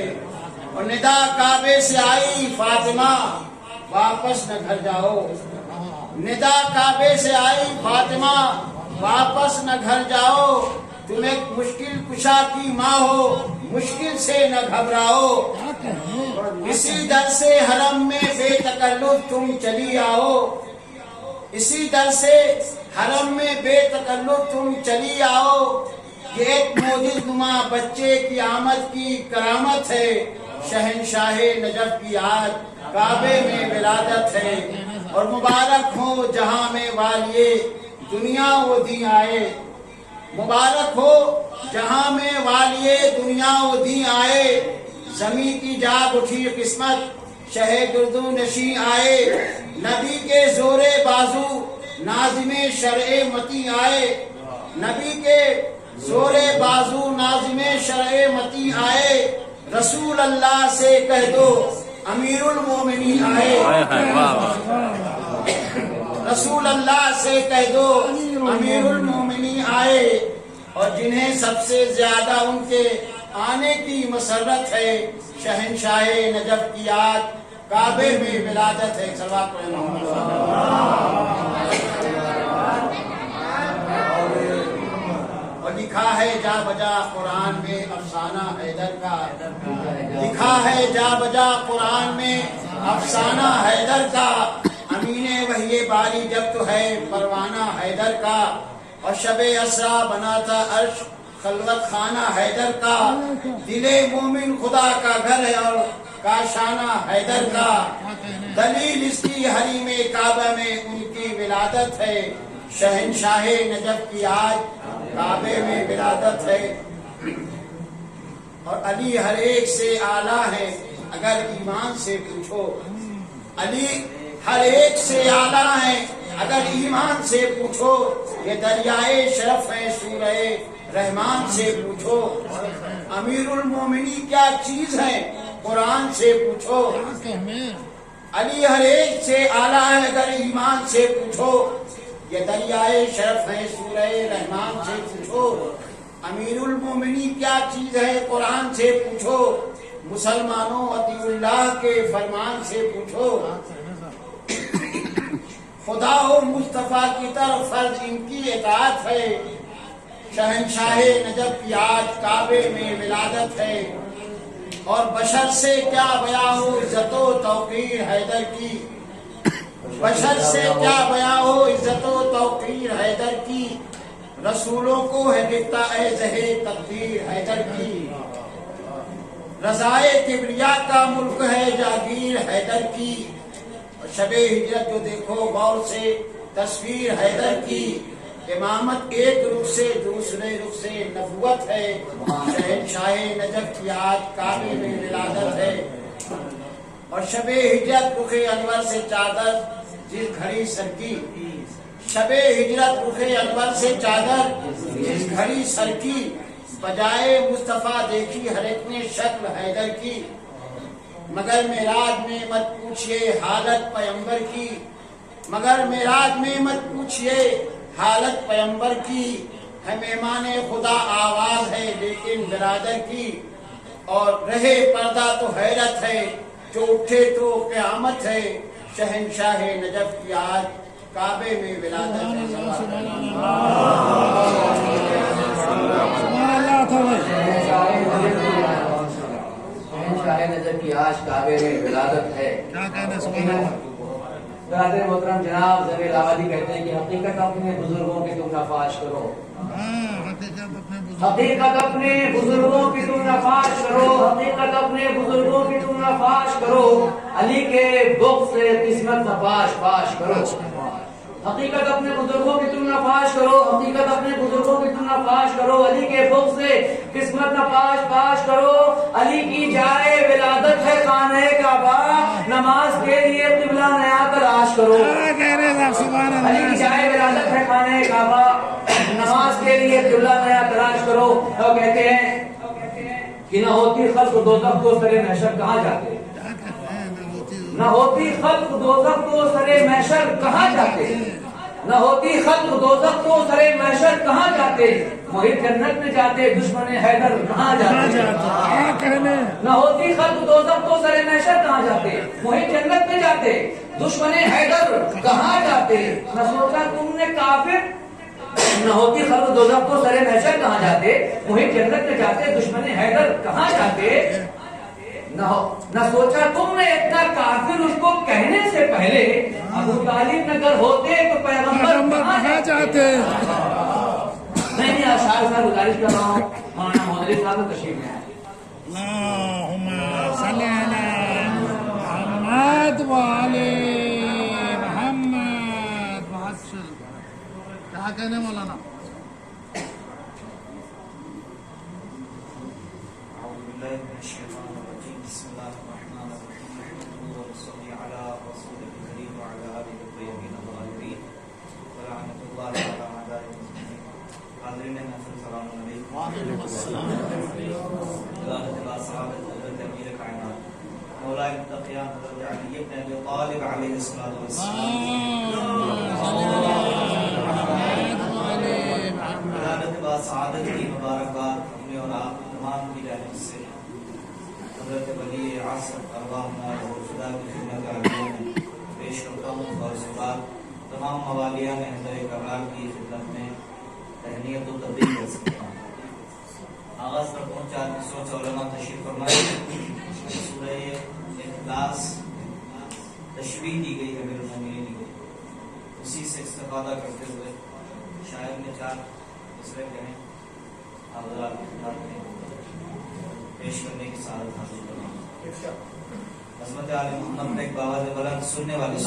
Speaker 8: اور ندا کعبے سے آئی فاطمہ واپس نہ گھر جاؤ، ندا کعبے سے آئی فاطمہ واپس نہ گھر جاؤ، تم ایک مشکل کشا کی ماں ہو، مشکل سے نہ گھبراؤ، اسی در سے حرم میں بے تکلف تم چلی آؤ، اسی در سے حرم میں بے تکلف تم چلی آؤ، یہ ایک معجز نما بچے کی آمد کی کرامت ہے، شہنشاہ نجف کی آج کعبے میں ولادت ہے، اور مبارک ہو جہاں میں والیے دنیا وہ دی آئے، مبارک ہو جہاں میں والیے دنیا وہ دی آئے، زمین کی جاگ اٹھی قسمت شہ گردو نشیں آئے، نبی کے زور بازو ناظم شرع متی آئے، نبی کے زور بازو ناظم شرع متی آئے، رسول اللہ سے کہہ دو امیر المومنین آئے، رسول اللہ سے کہہ دو امیر المومنین آئے، اور جنہیں سب سے زیادہ ان کے آنے کی مسرت ہے، شہنشاہ نجف کی آج کعبے میں ولادت ہے، صلوات پڑھیں محمد صلی اللہ علیہ وسلم۔ اور لکھا ہے جا بجا قرآن میں افسانہ حیدر کا، لکھا ہے جا بجا قرآن میں افسانہ حیدر کا، امین وحی باری جب تو ہے پروانہ حیدر کا، اور شب اسرا بنا تھا عرش خلوت خانہ حیدر کا، دل مومن خدا کا گھر ہے اور کاشانہ حیدر کا، دلیل اس کی حریم کعبہ میں ان کی ولادت ہے، شہنشاہ نجف کی آج کعبے میں ولادت ہے، اور علی ہر ایک سے اعلیٰ ہے اگر ایمان سے پوچھو، علی ہر ایک سے اعلیٰ ہے اگر ایمان سے پوچھو، یہ دریائے شرف ہے سورہ رحمان سے پوچھو، امیر المومنین کیا چیز ہے قرآن سے پوچھو، علی ہر ایک سے اعلیٰ ہے اگر ایمان سے پوچھو، یہ دریائے شرف ہے سورہ رحمان سے پوچھو، امیر المومنین کیا چیز ہے قرآن سے پوچھو، مسلمانوں اطیع اللہ کے فرمان سے پوچھو، خدا و مصطفیٰ کی طرف فرض ان کی اطاعت ہے، شہنشاہ نجف کی آج کعبے میں ولادت ہے، اور بشر سے کیا بیاں ہو عزت و توقیر حیدر کی، بشر سے کیا بیاں ہو عزت و توقیر حیدر کی، رسولوں کو ہے دیتا اے زہے تقدیر حیدر کی، رضائے کبریا کا ملک ہے جاگیر حیدر کی، شب ہجرت جو دیکھو غور سے تصویر حیدر کی، امامت ایک رخ سے دوسرے رخ سے نبوت ہے، شہنشاہ نجف کی آج کعبے میں ولادت ہے، اور شب ہجرت رخ انور سے چادر جس گھڑی سر کی، شب ہجرت رخ انور سے چادر جس گھڑی سر کی، بجائے مصطفیٰ دیکھی ہر ایک نے شکل حیدر کی، مگر معراج میں مت پوچھئے حالت پیمبر کی، مگر معراج میں مت پوچھئے حالت پیمبر کی، ہے مہمان خدا آواز ہے لیکن برادر کی، اور رہے پردہ تو حیرت ہے جو اٹھے تو قیامت ہے، شہنشاہ نجف کی آج کعبے میں ولادت ہے،
Speaker 1: شہنشاہ نجف کی آج کعبے میں ولادت ہے۔ برادر محترم جناب زویل آبادی کہتے ہیں کہ حقیقت اپنے بزرگوں کی تم نفاش کرو، حقیقت اپنے بزرگوں کی تم نفاش کرو، حقیقت اپنے بزرگوں کی تم نفاش کرو، علی کے بغض سے قسمت نفاش پاش کرو، حقیقت اپنے بزرگوں کی تم نفاش کرو، حقیقت اپنے بزرگوں کی تم نفاش کرو، علی کے بغض سے قسمت نفاش پاش کرو، علی کی جائے ولادت ہے خانہ کعبہ، نماز کے لیے قبلہ نیا تلاش کرو، علی کی جائے ولادت ہے خانہ کعبہ، نماز کے لیے قبلہ نیا تلاش کرو۔ وہ کہتے ہیں کہ نہ ہوتی خلق دوزخ تو سرے محشر کہاں جاتے، نہ ہوتی خلق دوزخ تو سرے محشر کہاں جاتے، نہ ہوتی خلق دوزخ تو سرے محشر کہاں جاتے، وہی جنت میں جاتے دشمن حیدر کہاں جاتے۔ نہ ہوتی خلق دوزخ تو سرے محشر کہاں جاتے، وہی جنت میں جاتے دشمن حیدر کہاں جاتے۔ نہ سوچا تم نے کافر، نہ ہوتی خلق دوزخ تو سرے محشر کہاں جاتے، وہی جنت میں جاتے دشمن حیدر کہاں جاتے۔ نہ سوچا تم نے اتنا کافر اس کو کہنے سے پہلے ابو طالب نگر ہوتے تو پیغمبر کہاں جاتے۔ میں نے اشعار سے گزارش کر رہا ہوں، مولانا مودودی صاحب کو تشریف لے آئے۔
Speaker 7: اللهم صل على محمد وعلى محمد۔ کیا کہنے مولانا؟
Speaker 9: بسم الله الرحمن الرحيم وصلي على رسوله الكريم وعلى آله الطيبين الطاهرين ولعنة الله على أعداء المسلمين۔ حاضرین محفل سلام علیکم۔ وعلیکم السلام۔ حضرت امیر کائنات مولا متقیان حضرت علی بن ابی طالب علیہ الصلوۃ والسلام، سعادت کی مبارکباد اپنے اور آپ تمام کی جانب سے حضرت ولی عصر ارواح اور خدا کی خدمت عالیہ میں پیش کرتا ہوں، اور اس کے بعد تمام موالیہ میں حضرت کرار کی خدمت میں تہنیت و تبریک کر سکتا ہوں۔ آغاز پر پہنچا سوچ علماء تشریف فرمائے، سورہ اخلاص تشریح دی گئی ہے امیر المومنین کو، اسی سے استفادہ کرتے ہوئے شاعر نے چار دوسرے کہیں حضرات خدمت میں پیش کرنے کی سعادت حاصل کرنا۔ عظمت عالم محمد نے ایک باواز بلند سننے والی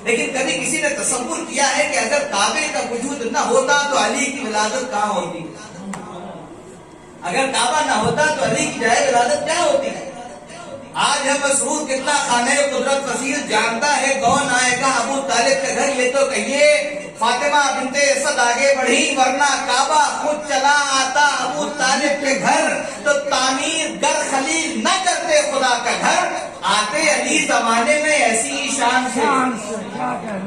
Speaker 9: لیکن کبھی کسی نے تصور کیا ہے کہ اگر کعبے کا وجود نہ ہوتا تو علی کی ولادت کہاں ہوتی؟ اگر کعبہ نہ ہوتا تو علی کی جائے ولادت کیا ہوتی ہے؟ آج ہے مسعود کتنا خانہ قدرت وسیع جانتا ہے کون آئے گا ابو طالب کے گھر. یہ تو کہیے فاطمہ بنت اسد آگے بڑھی ورنہ کعبہ خود چلا آتا ابو طالب کے گھر. تو تعمیر گر خلیل نہ کرتے خدا کا گھر آتے علی زمانے میں ایسی شان سے.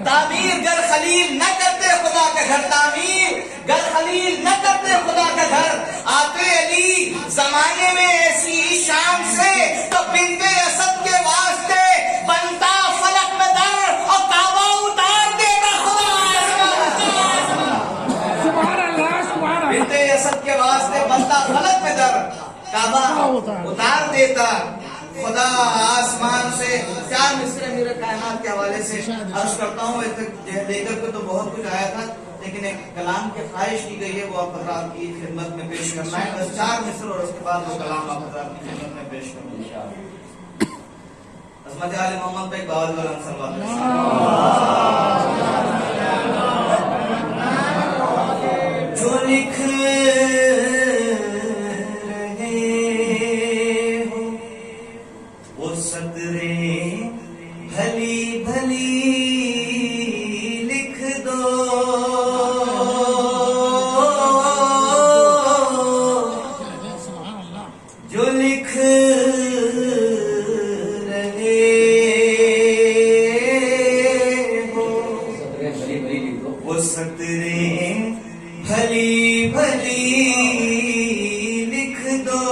Speaker 9: تعمیر گر خلیل نہ کرتے خدا کا گھر, تعمیر گر خلیل نہ کرتے خدا کا گھر آتے علی زمانے میں ایسی شان سے. تو بنت اسد کے واسطے بنتا فلک میں در اور کعبہ اتار دیتا خدا. بنت اسد کے واسطے بنتا فلک میں در کعبہ اتار دیتا خدا آسمان سے. 4 مصرے میرے کائنات کے حوالے سے عرض کرتا ہوں. لے کر کے تو بہت کچھ آیا تھا لیکن ایک کلام کی خواہش کی گئی ہے وہ آپ حضرات کی خدمت میں پیش کرنا ہے. بس 4 مصرے اور اس کے بعد وہ کلام آپ حضرات کی خدمت میں پیش کرنا ہے. عظمت علی محمد پہ باوجھ ورن صلوات جو لکھ بھلی بھلی لکھ دو جو لکھ رہے ہو وہ سطریں بھلی بھلی لکھ دو.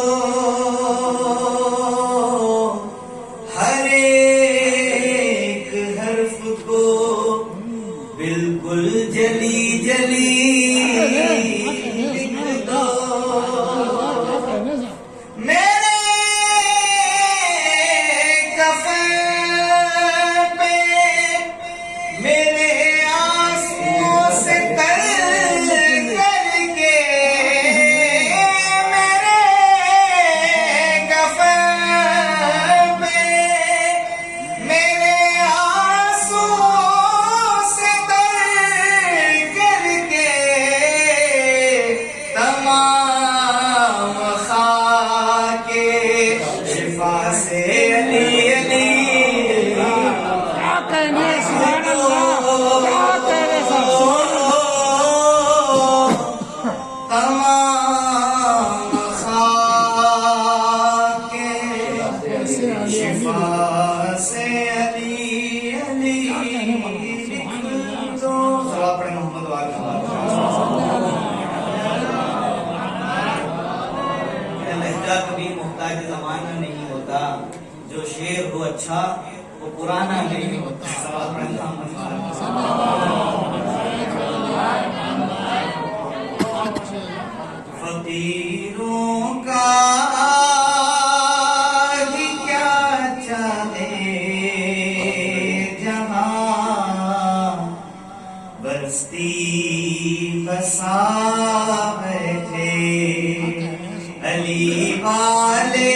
Speaker 9: بالکل جلی جلی لکھ دو. میرے کفن پہ میرے آنسوں سے تر کر کے میرے کفن پہ میرے آنسوں جو شعر ہو اچھا وہ پرانا نہیں ہوتا. فقیروں کا بھی کیا چاہے جہاں بستی بسا بیٹھے علی والے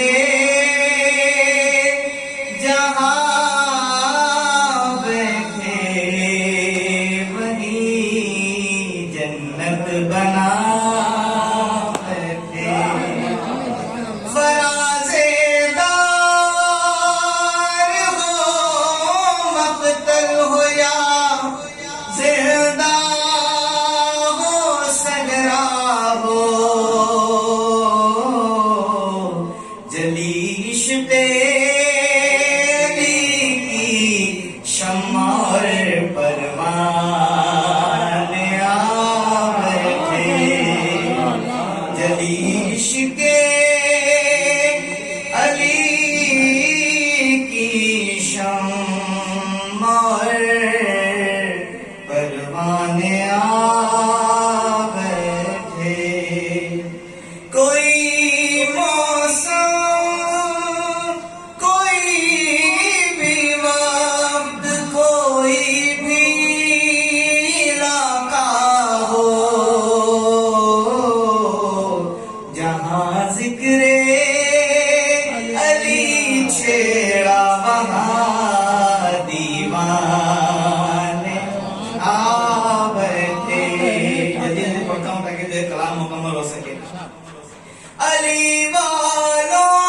Speaker 9: علی والوں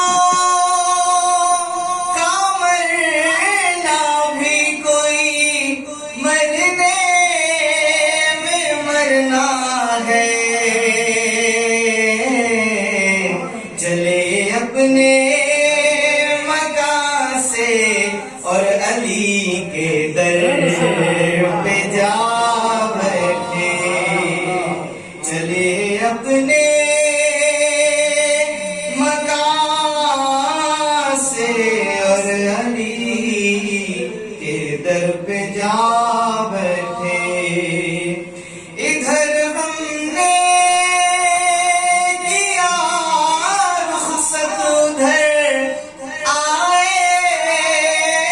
Speaker 9: کرنا ہے چلے اپنے مکان سے اور علی کے در پہ جا بیٹھے چلے اپنے مکان سے اور علی کے در پہ جا بیٹھے ادھر ہم نے کیا رخصت ادھر آئے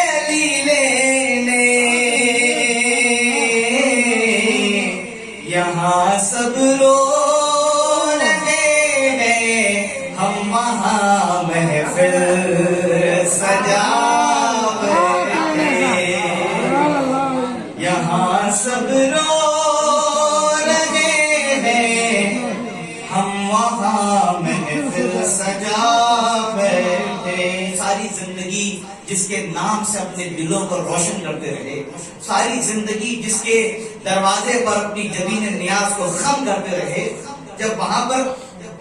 Speaker 9: علی لینے یہاں سب رو رہے ہیں ہم وہاں محفل سجا بیٹھے یہاں سب رو رہے ہیں ہم وہاں محفل سجا بیٹھے ساری زندگی جس کے نام سے اپنے دلوں کو روشن کرتے رہے ساری زندگی جس کے دروازے پر اپنی جبین نیاز کو خم کرتے رہے جب وہاں پر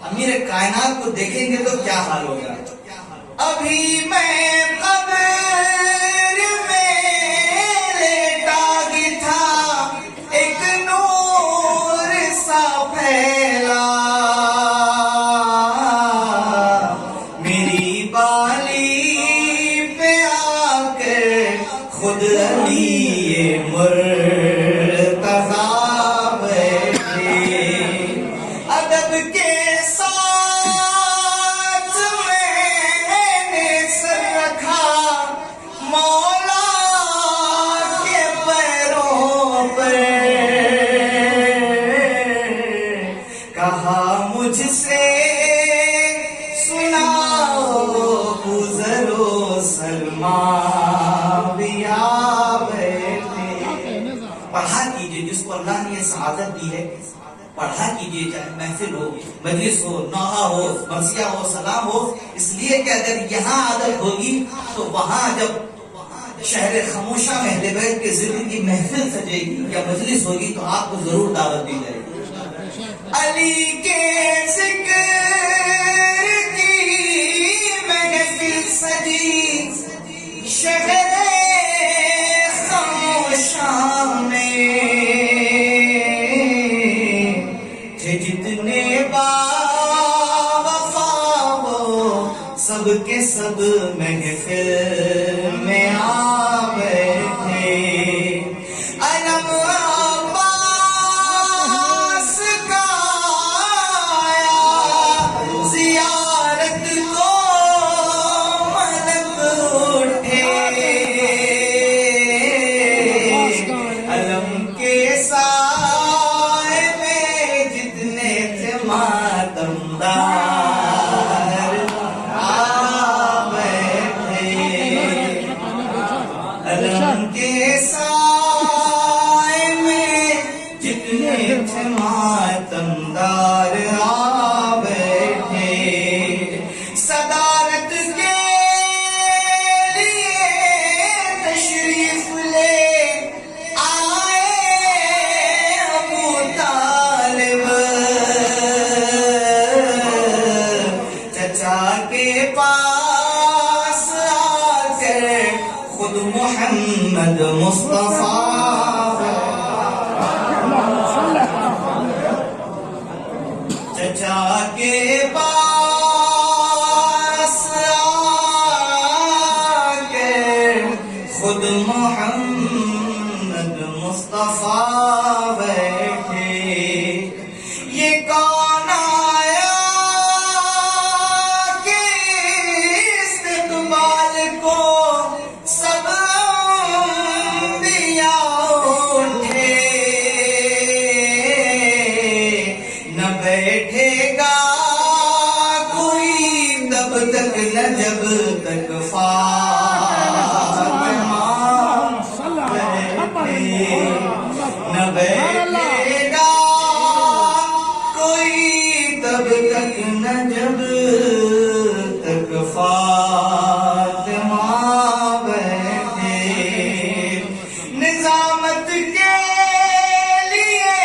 Speaker 9: امیر کائنات کو دیکھیں گے تو کیا حال ہوگا ابھی میں قبر میں لیٹا گیا تھا ایک نور سا پھیلا میری بالی پہ آ کر خود علی مرتضیٰ بیٹھے ادب کے ساتھ میں نے سر رکھا مولا کے پیروں پر کہا مجھ سے سناؤ بزر و سلمان بھی آ بیٹھے پڑھا کیجئے جس کو اللہ نے یہ سعادت دی ہے پڑھا کیجئے چاہے محفل ہو مجلس ہو نوحہ ہو مرثیہ ہو سلام ہو اس لیے کہ اگر یہاں عادت ہوگی تو وہاں جب شہر خاموشہ میں اہل بیت کے ذکر کی محفل سجے گی یا مجلس ہوگی تو آپ کو ضرور دعوت دی جائے گی علی کے ذکر کی محفل سجی شہر خاموشہ میں تھے جتنے باوفا وہ سب کے سب محفل میں آ بیٹھے علم عباس کا آیا زیارت کو ملک اٹھے علم کے سائے میں جتنے تھے ماتمدار آ بیٹھے علم کے سائے میں جتنے تھے ماتمدار آ بیٹھے صدارت کے لیے تشریف لے آئے ابو طالب چچا کے پاس آ کر خود محمد مصطفیٰ چچا کے پاس آ کر خود محمد مصطفیٰ بیٹھے یہ کون آیا کہ استقبال کو سب انبیاء اٹھے نہ بیٹھے گا کوئی تب تک نہ جب تک فاطمہ بیٹھے نہ بیٹھے گا کوئی تب تک نہ جب تک فاطمہ بیٹھے نظامت کے لیے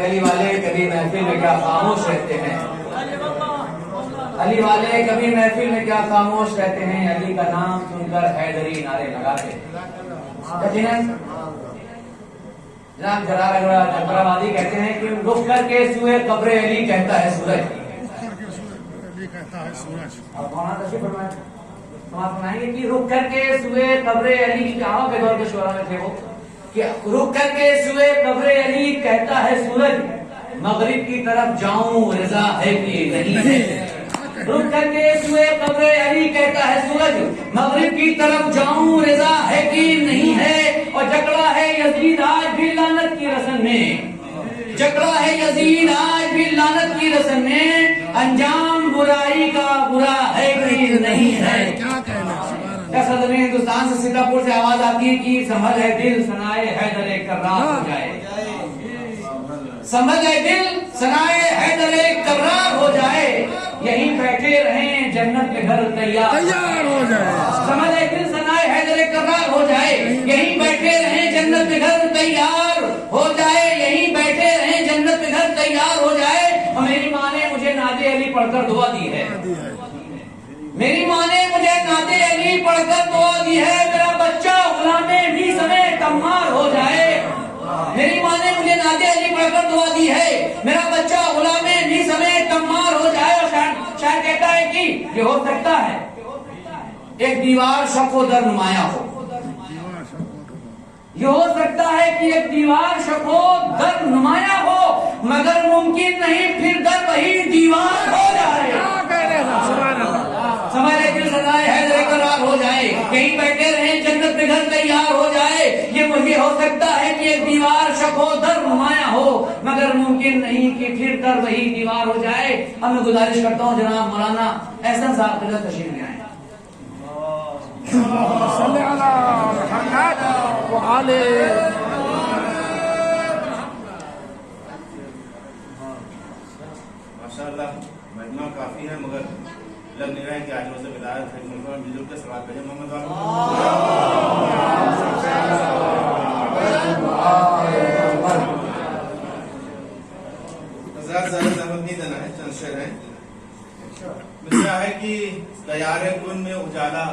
Speaker 1: علی والے کبھی محفل میں کیا خاموش رہتے ہیں، علی والے کبھی محفل میں کیا خاموش رہتے ہیں، علی کا نام سن کر حیدری نعرے لگاتے ہیں۔ جناب جلال کہتے ہیں کہ رخ کر کے سوئے قبر علی کہتا ہے سورج۔ فرمائیں گے کہ رخ کر کے سوئے قبر علی، کہاں کے دور کے شعراء میں تھے وہ، کہ رخ کر کے سوئے قبر علی کہتا ہے سورج، مغرب کی طرف جاؤں رضا ہے کہ نہیں ہے۔ رخ کر کے سوئے قبر علی کہتا ہے سورج، مغرب کی طرف جاؤں رضا ہے کہ نہیں ہے۔ اور جکڑا ہے یزید آج بھی لعنت کی رسن میں، جکڑا ہے یزید آج بھی لعنت کی رسن میں، انجام برائی کا برا ہے کہ نہیں ہے۔ صدر ہندوستان سے سنگاپور سے آواز آتی ہے کہ سنبھل ہے دل سنائے حیدر کرار ہو جائے، سنبھل ہے دل سنائے حیدر کرار ہو جائے، یہیں بیٹھے رہیں جنت کے گھر تیار ہو جائے، سنبھل ہے دل سنائے حیدر کرار ہو جائے، یہیں بیٹھے رہیں جنت کے گھر تیار ہو جائے، یہیں بیٹھے رہیں جنت کے گھر تیار ہو جائے۔ اور میری ماں نے مجھے نعت علی پڑھ کر دعا دی ہے، میری ماں نے مجھے نعت علی پڑھ کر دعا دی ہے، میرا بچہ غلام بھی سمیت عمار ہو جائے۔ میری ماں نے مجھے نعت علی پڑھ کر دعا دی ہے، میرا بچہ غلام بھی سمیت عمار ہو جائے۔ اور شاعر کہتا ہے کہ یہ ہو سکتا ہے ایک دیوار شق و در نمایاں ہو، یہ ہو سکتا ہے کہ ایک دیوار شق و در نمایاں ہو، مگر ممکن نہیں پھر در وہی دیوار ہو جائے۔ ہمارے دل سنائے حیدر کرار ہو جائے، کہیں بیٹھے رہیں جنت میں گھر تیار ہو جائے۔ یہ مجھے ہو سکتا ہے کہ ایک دیوار شق و در نمایاں ہو، مگر ممکن نہیں کہ پھر در وہی دیوار ہو جائے۔ اب میں گزارش کرتا ہوں جناب مولانا احسن صاحب قدرت تشریف لے آئیں۔
Speaker 10: ماشاءاللہ مجمع کافی ہے، مگر لگ نہیں رہا ہے کہ آج روز ولایت ہے، مل جل کے سوال بھیجیں محمد حضرات زیادہ زحمت نہیں دینا ہے، چند شعر ہیں۔ مثلا ہے کہ تیار کن میں اجالا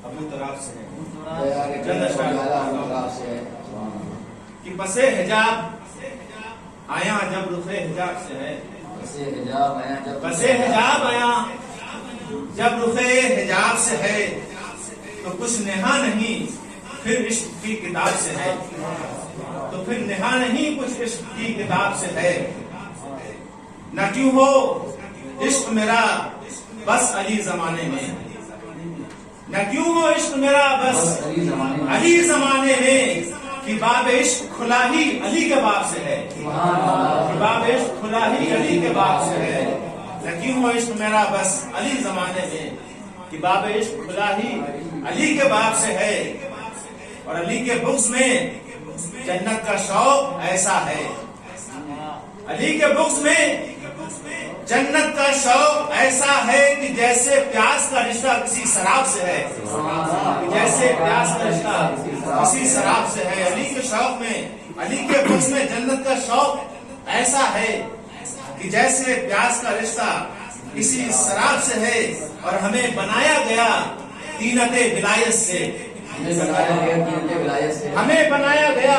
Speaker 10: ابو طرف سے ہے، چند اشعار کہ پس حجاب آیا جب رخ حجاب سے ہے، پس حجاب آیا جب رخ حجاب سے ہے، تو کچھ نہا نہیں پھر عشق کی کتاب سے ہے، تو پھر نہا نہیں کچھ عشق کی کتاب سے ہے۔ نہ کیوں ہو عشق میرا بس علی زمانے میں، نہ کیوں ہو عشق میرا بس علی زمانے میں، کہ باب عشق کھلا ہی علی کے باب سے ہے، کہ باب عشق کھلا ہی علی کے باب سے ہے۔ نہ کیوں ہو عشق میرا بس علی زمانے میں، کہ باب عشق کھلا ہی علی کے باب سے ہے۔ اور علی کے بغض میں جنت کا شوق ایسا ہے، علی کے بغض میں جنت کا شوق ایسا ہے کہ جیسے پیاس کا رشتہ کسی شراب سے ہے، جیسے پیاس کا رشتہ کسی شراب سے ہے۔ علی کے شوق میں، علی کے بغض میں جنت کا شوق ایسا ہے کہ جیسے پیاس کا رشتہ کسی شراب سے ہے۔ اور ہمیں بنایا گیا طینت ولایت سے، ہمیں بنایا گیا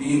Speaker 11: 3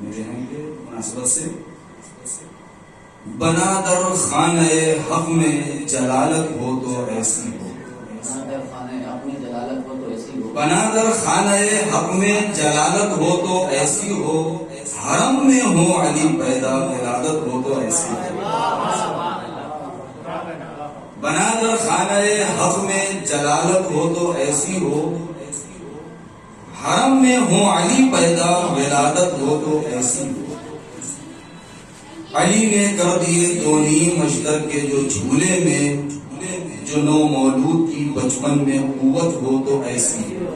Speaker 11: میرے ہیں کہ مناسبت سے بنا در خانہ حق میں جلالت ہو تو ایسی ہو، بنا در خانہ حق میں جلالت ہو تو ایسی ہو، حرم میں ہو علی پیدا ولادت ہو تو ایسی ہو، بنا در خانہ حق میں جلالت ہو تو ایسی ہو، حرم میں ہو علی پیدا ولادت ہو تو ایسی ہو۔ علی نے کر دیے دو نیم اشتر کے جو جھولے میں، جو نو مولود کی بچپن میں قوت ہو تو ایسی ہو۔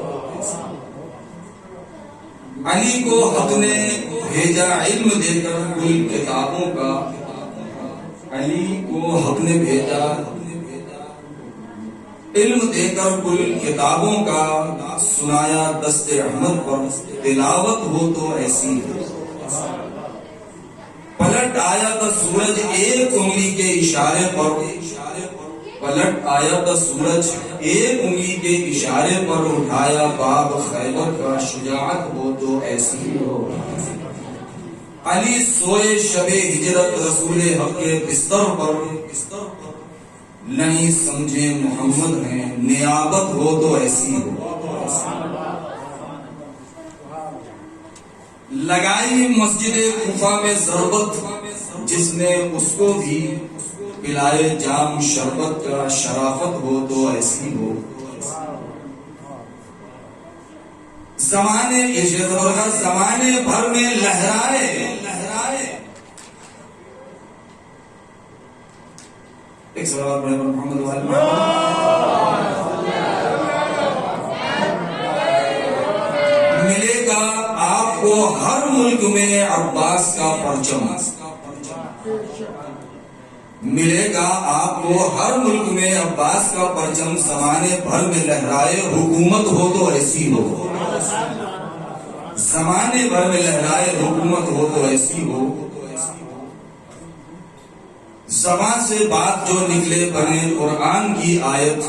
Speaker 11: علی کو حق نے بھیجا علم دے کر کل کتابوں کا، علی کو حق نے بھیجا علم دے کر کل کتابوں کا، سنایا دست احمد پر تلاوت ہو تو ایسی ہو۔ پلٹ آیا تھا سورج ایک انگلی کے اشارے پر، پلٹ آیا تھا سورج ایک انگلی کے اشارے پر، اٹھایا باب خیبر کا، شجاعت ہو تو ایسی ہو۔ علی سوئے شب ہجرت رسول حق کے بستر پر، نہیں سمجھے محمد ہیں، نیابت ہو تو ایسی ہو۔ لگائی مسجد کوفہ میں ضربت، جس نے اس کو بھی پلائے جام شربت کا، شرافت ہو تو ایسی ہو۔ زمانے زمانے بھر میں لہرائے، ایک سوال بڑے محمد ملے گا آپ کو ہر ملک میں عباس کا پرچم، ملے گا آپ کو ہر ملک میں عباس کا پرچم، زمانے بھر میں لہرائے، حکومت ہو تو ایسی ہو، زمانے بھر میں لہرائے، حکومت ہو تو ایسی ہو۔ زبان سے بات جو نکلے بنے قرآن کی آیت،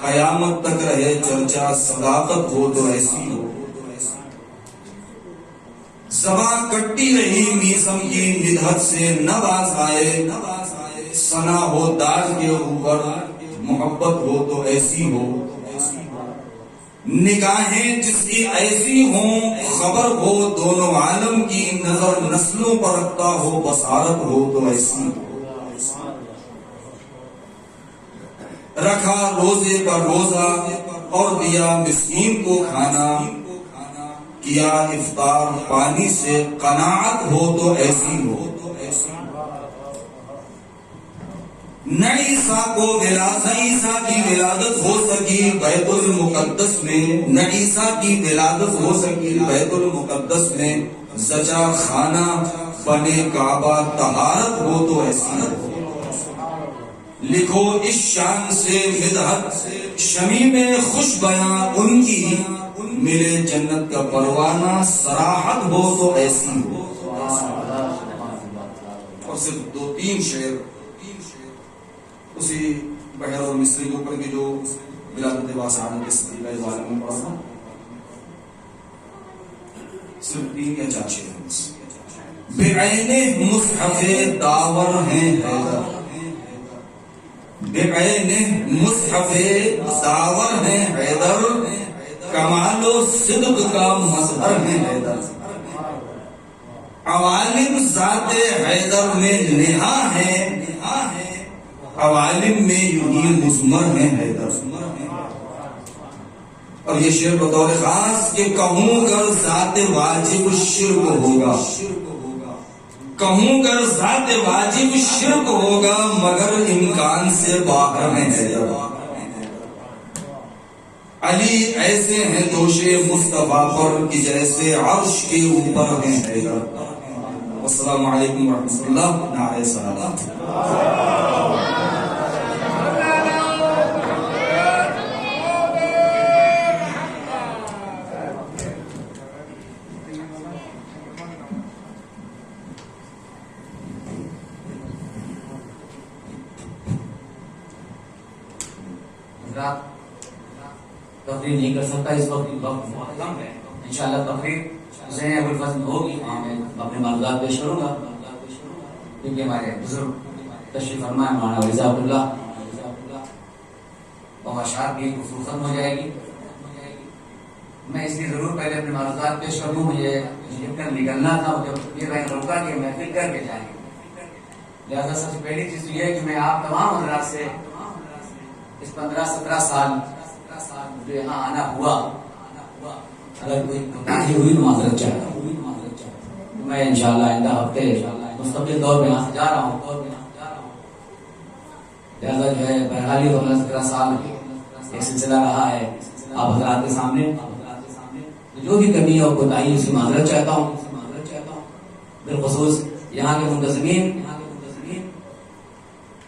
Speaker 11: قیامت تک رہے چرچا، صداقت ہو تو ایسی ہو۔ زبان کٹی رہی میسم کی ندہت سے، نہ باز آئے ثنا ہو داغ کے اوپر، محبت ہو تو ایسی ہو۔ نگاہیں جس کی ایسی ہوں، خبر ہو دونوں عالم کی، نظر نسلوں پر رکھتا ہو، بصارت ہو تو ایسی ہو۔ رکھا روزے پر روزہ اور دیا مسکین کو کھانا، کیا افطار پانی سے، قناعت ہو تو ایسی ہو۔ نہ عیسیٰ کی ولادت ہو سکی بیت المقدس میں، نہ عیسیٰ کی ولادت ہو سکی بیت المقدس میں، زچا خانہ بنے کعبہ، طہارت ہو تو ایسی ہو۔ لکھو اس شان سے مدحت شمی میں خوش بیاں ان کی، ملے جنت کا پروانہ، صراحت ہو تو ایسی ہو۔ اور صرف دو تین شعر اسی بحر اور مصری کے اوپر کی جو ولادت واسعہ کے صدیقہ والے میں پڑھا تھا، صرف 3 یا 4 شعر۔ بعین مصحف داور ہیں حیدر، بعین مصحف داور ہیں حیدر، کمال و صدق کا مظہر ہیں حیدر، عوالم ذات حیدر میں نہا ہے، عوالم میں یوں ہی مضمر ہیں حیدر۔ اور یہ شعر بطور خاص کہ کہوں گر ذات واجب شرک ہوگا، کہوں گر ذات واجب شرک ہوگا، مگر امکان سے باہر ہیں حیدر۔ علی ایسے ہیں دوش مصطفیٰ پر کہ جیسے عرش کے اوپر ہیں حیدر۔ والسلام علیکم ورحمۃ اللہ، نعرہ صلوات۔
Speaker 1: تقریر نہیں کر سکتا اس وقت، وقت بہت کم ہے، انشاءاللہ تقریر حسین ابوالفضل ہوگی وہاں میں اپنے معلومات پیش کروں گا، کیونکہ ہمارے بزرگ تشریف فرمائے مولانا رضا اللہ اور اشعار کی گفتگو ختم ہو جائے گی. میں اس لیے ضرور پہلے اپنے معلومات پیش کر دوں، مجھے لکھ کر نکلنا تھا، جب یہ بھائی روکا کہ محفل کر کے جائیں گے. لہٰذا سب سے پہلی چیز تو یہ ہے کہ میں آپ تمام حضرات سے اس 15-17 سال جو یہاں آنا ہوا، اگر کوئی کوتاہی ہوئی تو معذرت چاہتا ہوں. میں انشاءاللہ آئندہ ہفتے مستقل طور پہ یہاں سے جا رہا ہوں. لہٰذا جو ہے بہرحال یہ 15-17 سال ایک سلسلہ رہا ہے آپ حضرات کے سامنے، جو بھی کمی اور کوتاہی اس کی معذرت چاہتا ہوں. بالخصوص یہاں کے منتظمین،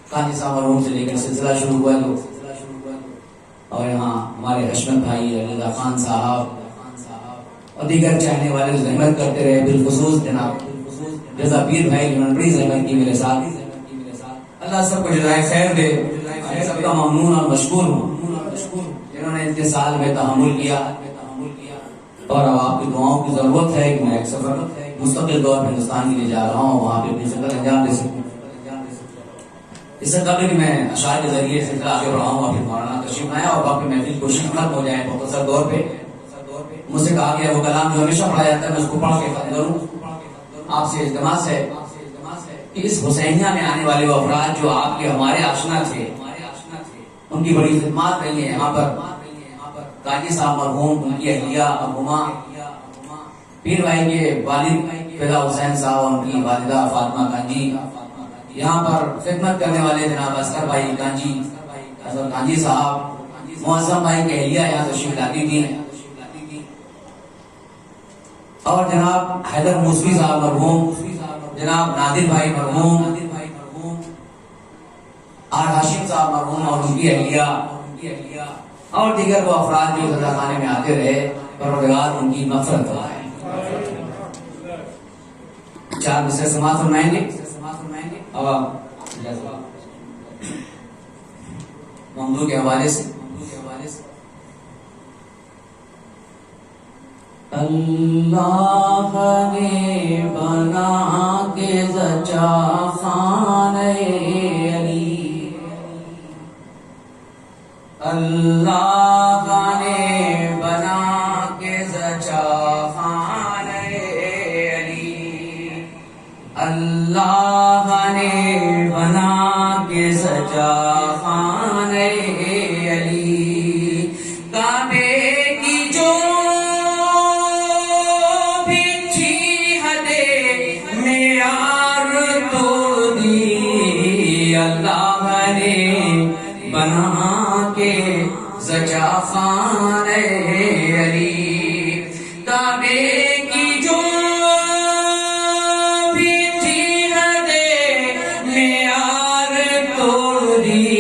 Speaker 1: قاضی صاحب مرحوم سے لے کر سلسلہ شروع ہوا جو، اور یہاں ہمارے حشمت بھائی، رضا خان صاحب اور دیگر چاہنے والے زحمت کرتے رہے. بالخصوص جناب رضا پیر بھائی جنہوں نے بڑی زحمت کی میرے ساتھ. اللہ سب کو جزائے خیر دے. میں سب کا ممنون اور مشکور ہوں جنہوں نے اتنے سال میں تحمل کیا. اور اب آپ کی دعاؤں کی ضرورت ہے کہ میں ایک سفر مستقل طور پر ہندوستان کے لیے جا رہا ہوں، وہاں پہ اپنی شکل انجام دے سکوں. اس سے قبل کہ میں اشعار کے ذریعے سلسلہ آگے بڑھاؤں، ابھی مولانا تشریف لائے اور باقی محفل کوشش ختم ہو جائے. مختصر طور پہ مجھ سے کہا گیا وہ کلام جو ہمیشہ پڑھا جاتا ہے میں اس کو پڑھ کے ختم کروں. آپ سے التماس ہے کہ اس حسینیہ میں آنے والے وہ افراد جو آپ کے ہمارے آشنا تھے، ان کی بڑی خدمات رہی ہیں یہاں پر. قاضی صاحب مرحوم، ان کی اہلیہ مرحومہ، پیر بھائی کے والد فدا حسین صاحب اور ان کی والدہ فاطمہ کانجی، یہاں پر خدمت کرنے والے جناب اصغر بھائی کانجی، اصغر کانجی صاحب، معظم بھائی کی اہلیہ یہاں تشریف لاتی تھی، اور جناب حیدر موسوی صاحب مرحوم، جناب نادر بھائی مرحوم، آر ہاشم صاحب مرحوم اور ان کی اہلیہ، اور دیگر وہ افراد جو سزا خانے میں آتے رہے. پروردگار ان کی مغفرت فرمائے. 4 مصرع سماعت فرمائیں گے. اب موضوع کے حوالے سے اللہ نے بنا کے زچا خانے علی، اللہ نے بنا کے زچا خانے علی، اللہ نے بنا کے زچا خانے علی. کعبے کی جو بنا کے زچا خانے علی، کعبے کی جو بھی تھی حدیں معیار توڑ دی،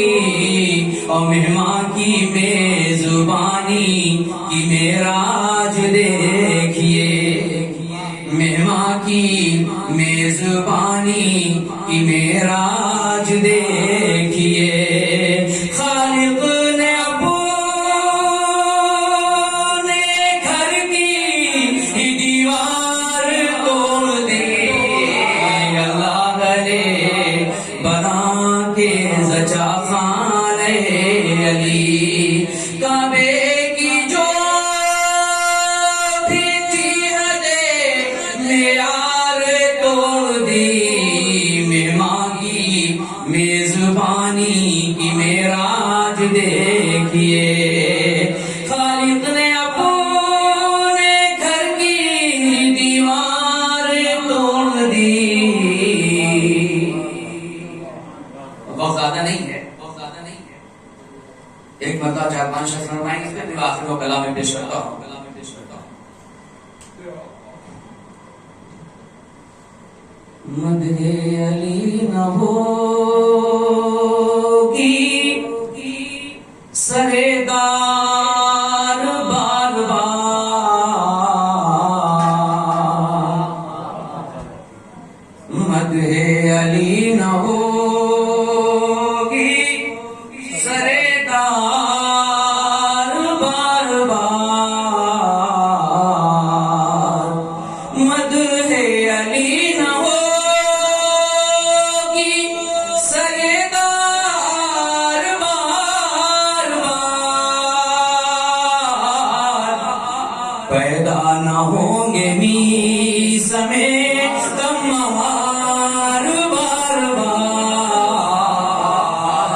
Speaker 1: اور مہمان کی میزبانی کی معراج دیکھیے، مہمان کی میزبانی کی معراج دیکھیے. خالق نے اپنے گھر کی دیوار توڑ دی، اللہ نے بنا کے زچا خانے علی. کعبے کی جو بھی تھی حدیں معیار توڑ دی، مہمان کی میزبانی کی معراج دیکھیے. خالق نے اپنے گھر کی دیوار توڑ دی. بہت زیادہ نہیں ہے، ایک مرتبہ 4-5 شخص فرمائیں گے، پھر آخر کو کلام میں پیش کرتا ہوں. مدح علی نہ ہوگی سردار بار بار، مدح علی نہ ہوگی سردار بار بار،
Speaker 11: پیدا نہ ہوں گے میس میں تمہار بار بار،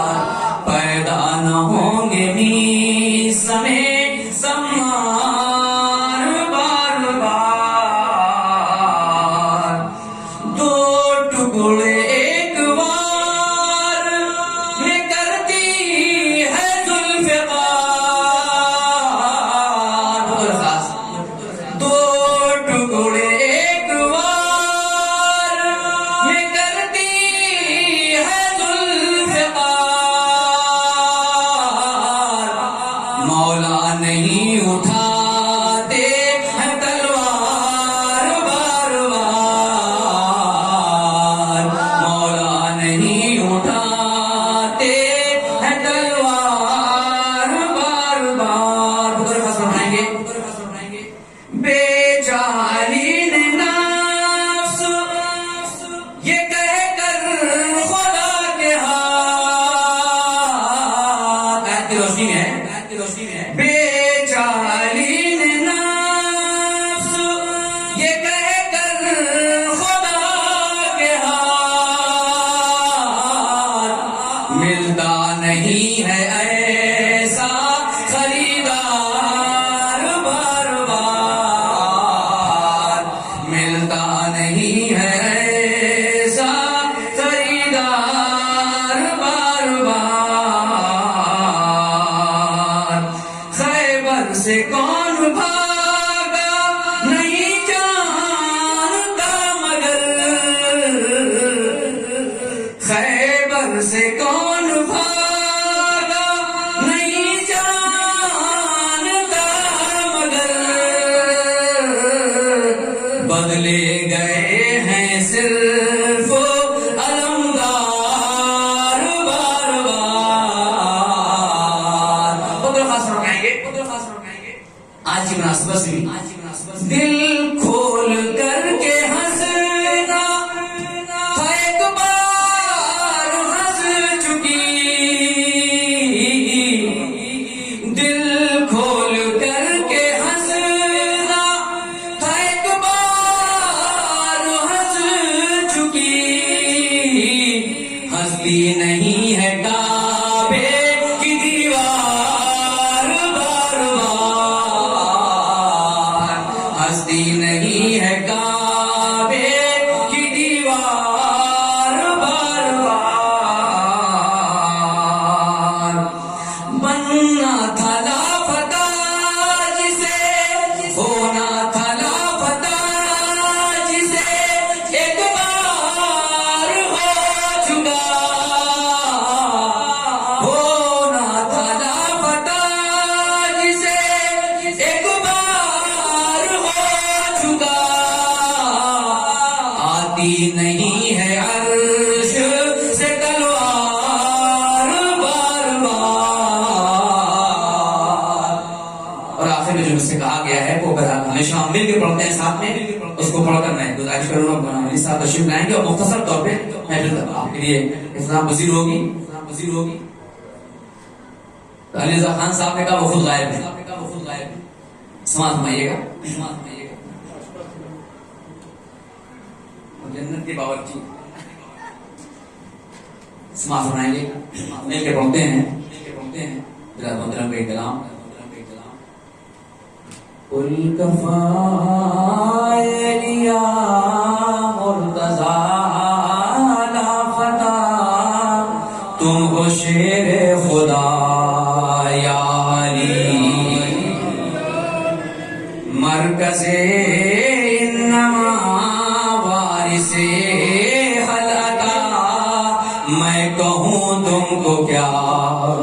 Speaker 11: پیدا نہ ہوں گے میس میں تمہار بار بار، دو ٹکڑے ایک بار میں کرتی ہے ذوالفقار، دو ٹکڑے ایک بار میں کرتی ہے ذوالفقار، مولا نہیں اٹھاتے ہیں تلوار بار بار، مولا نہیں اٹھاتے ہیں تلوار بار بار، ادھر خاص فرمائیں گے بے جالین نفس یہ کہہ کر خدا کے ہاتھ، آیت کی روشنی میں ہے بے جالین نفس یہ کہہ کر خدا کے ہاتھ، ملتا نہیں ہے ایسا خریدار بار بار، ملتا نہیں ہے ایسا خریدار بار بار، خیبر سے کون بھاگا نہیں جانتا مگر، خیبر سے کون بھاگا نہیں جانتا مگر، بدلے گئے ہیں صرف علمدار بار بار، ادھر خاص فرمائیں گے آج کی مناسبت سے دل کھول کر کے ہنسنا تھا ایک بار ہنس چکی، دل کھول کر کے ہنسنا تھا ایک بار ہنس چکی، ہنستی نہیں ہے کعبے کی دیوار بار بار، ہنستی نہیں ہے کعبے کی دیوار بار بار، بننا تھا لاپتہ جسے ہونا تھا لاپتہ جسے ایک بار ہو چکا، ہونا تھا لاپتہ جسے ایک بار ہو چکا، آتی نہیں ہے عرش سے تلوار بار بار، اور آخر میں جو مجھ سے کہا گیا ہے وہ ہمیشہ ہم مل کے پڑھتے ہیں ساتھ میں، اس کو پڑھ کر میں گزارش کروں گا صاحب تشریف لائیں گے اور مختصر طور پہ محفل آپ کے لیے اختتام پذیر ہوگی۔ تو علی رضا خان صاحب نے کہا وہ خود غائب ہے، سماعت فرمائیے گا، جنت کے باورچی سماعت فرمائیں گے، مل کے پڑھتے ہیں محترم کا کلام، قل کفائے یا مرتضی لا فتح، تم ہو شیر خدا یا علی، مرکز انما وارث حلقہ، میں کہوں تم کو کیا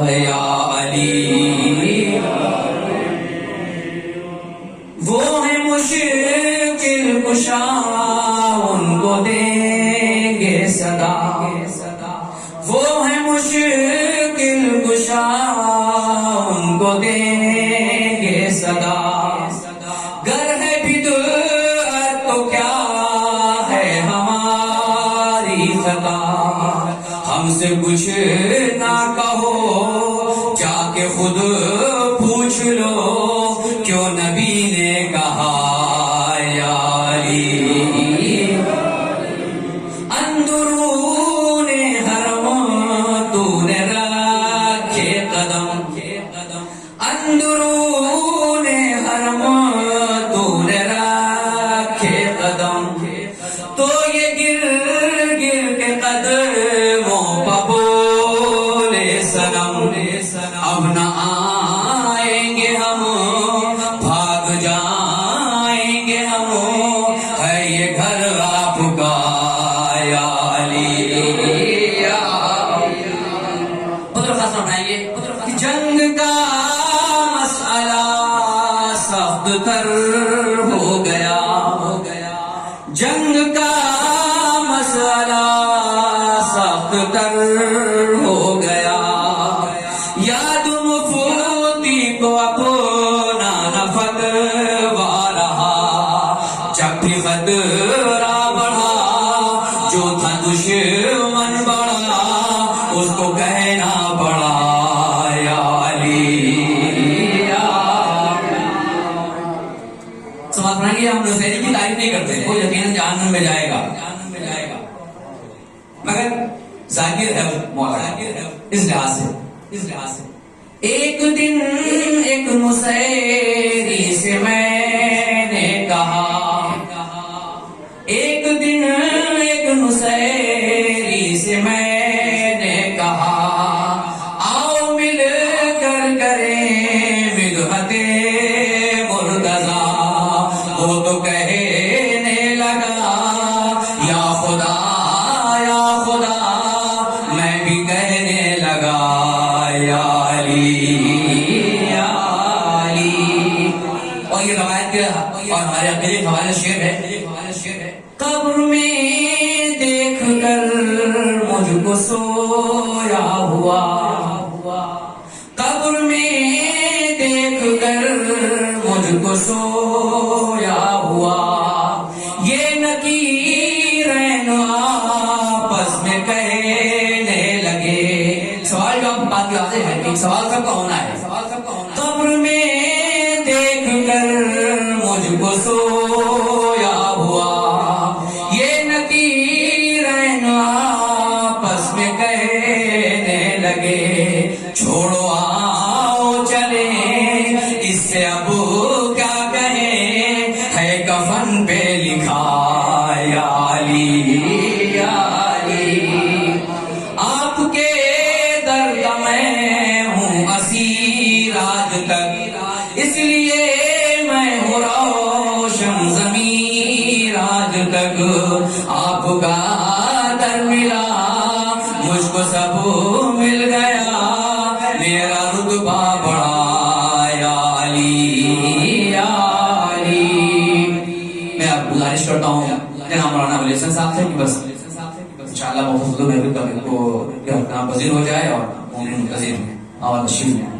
Speaker 11: یا علی، وہ ہے مشکل کشا ان کو دیں گے صدا، وہ ہے مشکل کشا ان کو دیں گے صدا، گر ہے بدعت تو کیا ہے ہماری خطا، ہم سے کچھ نہ کہو جا کے خود پوچھ لو کیوں نبی نے کہا
Speaker 6: اندرون حرم تو نے رکھے قدم تو یہ گر گر کے قدموں پہ بولے سنم اب نہ آئیں گے ہم بھاگ جائیں گے ہم ہے یہ گھر آپ کا یا علی یا بدر خاص اٹھائیں گے جنگ کا مسئلہ سخت تر ہو گیا جنگ کا مسئلہ سخت تر ہو گیا یاد مفتی کو اپنا نہ فتوا رہا جب بھی خطرہ بڑھا جو تھا دشمن بڑھا اس کو کہنا پڑا یا علی یا سمجھ پڑیں گے ہم حسینی کی تعریف نہیں کرتے وہ یقیناً جہنم میں جائے گا مگر ذاکر ہے مولا اس لحاظ سے ایک دن ایک مسیری سے میں نے کہا ایک دن ایک مسیری سے میں نے کہا آؤ مل کر کریں مدحت مرتضی وہ تو کہنے لگا یا خدا میں بھی کہنے لگا یا علی یا علی اور یہ روایت کے اور ہمارے عقیدے کا حوالہ شعر ہے قبر میں دیکھ کر مجھ کو سویا ہوا قبر میں دیکھ کر مجھ کو سویا ہوا یہ نکیرین آپس میں کہنے لگے سوال کا بات واضح ہے کہ سوال سب کا ہونا ہے قبر میں دیکھ کر مجھ کو سویا ہوا یہ نکیرین آپس میں کہنے لگے چھوڑو آؤ چلے اس سے اب کیا کہیں ہے کفن پہ لکھا یا علی یا علی آپ کے در کا میں ہوں اسیر آج تک اس لیے میں ہوں روشن ضمیر آج تک آپ کا در ملا مجھ کو سب مل گیا میرا رتبہ بڑھا یا علی یا علی میں اب گزارش کرتا ہوں جناب مولانا ولی حسن صاحب سے کہ بس انشاءاللہ بہت میں بھی کبھی کو نام پذیر ہو جائے اور مومن منتظر ہیں اور تشریف میں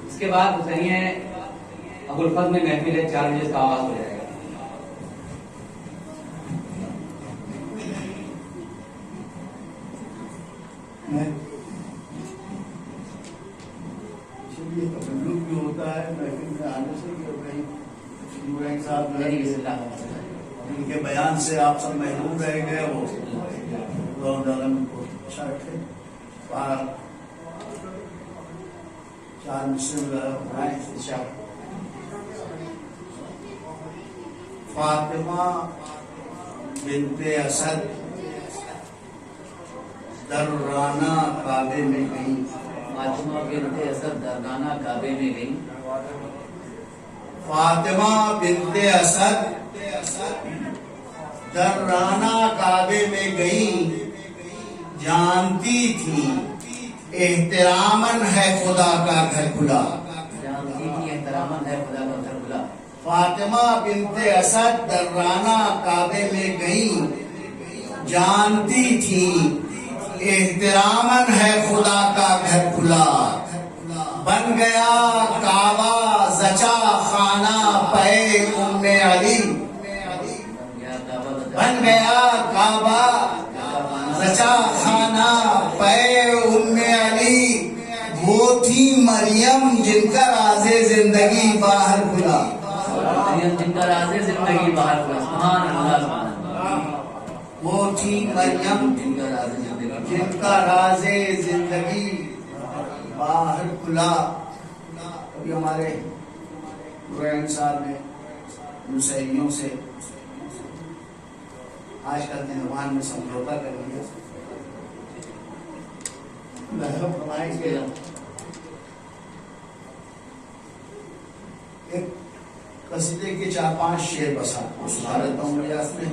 Speaker 1: اس کے بعد حسینیہ ابو الفضل میں محفل ہے 4 بجے کا آواز ہو جائے گا
Speaker 8: تکلف بھی ہوتا ہے محفل میں آنے سے کہ صاحب ان کے بیان سے آپ سب محروم رہ گئے وہ اچھا رکھے 4 مسلم فاطمہ بنت اسد درانہ کعبے میں گئی
Speaker 5: فاطمہ بنت اسد درانہ کعبے میں گئی
Speaker 8: فاطمہ بنت اسد درانہ کعبے میں گئی جانتی تھی احترامن ہے خدا کا گھر کھلا
Speaker 5: جانتی تھی احترامن ہے خدا کا گھر کھلا
Speaker 8: فاطمہ بنت اسد درانہ کعبے میں گئی جانتی تھی احترامن ہے خدا کا گھر کھلا بن گیا کعبہ زچا خانہ پے ام علی بن گیا کعبہ زچا خانہ پے
Speaker 11: تھی مریم جن کا راز زندگی باہر کھلا.
Speaker 1: مریم جن کا راز زندگی باہر کھلا. سبحان اللہ سبحان اللہ.
Speaker 11: وہ تھی مریم
Speaker 1: جن کا راز زندگی
Speaker 11: جن کا راز زندگی باہر کھلا. ابھی ہمارے قرآن صاحب نے مسیحیوں سے آج کل کے زبان میں سمجھوتا کر لیا. فرمائیں کہ ایک قصیدے کے 4-5 شعر بسا سنا دیتا ہوں ریاض میں.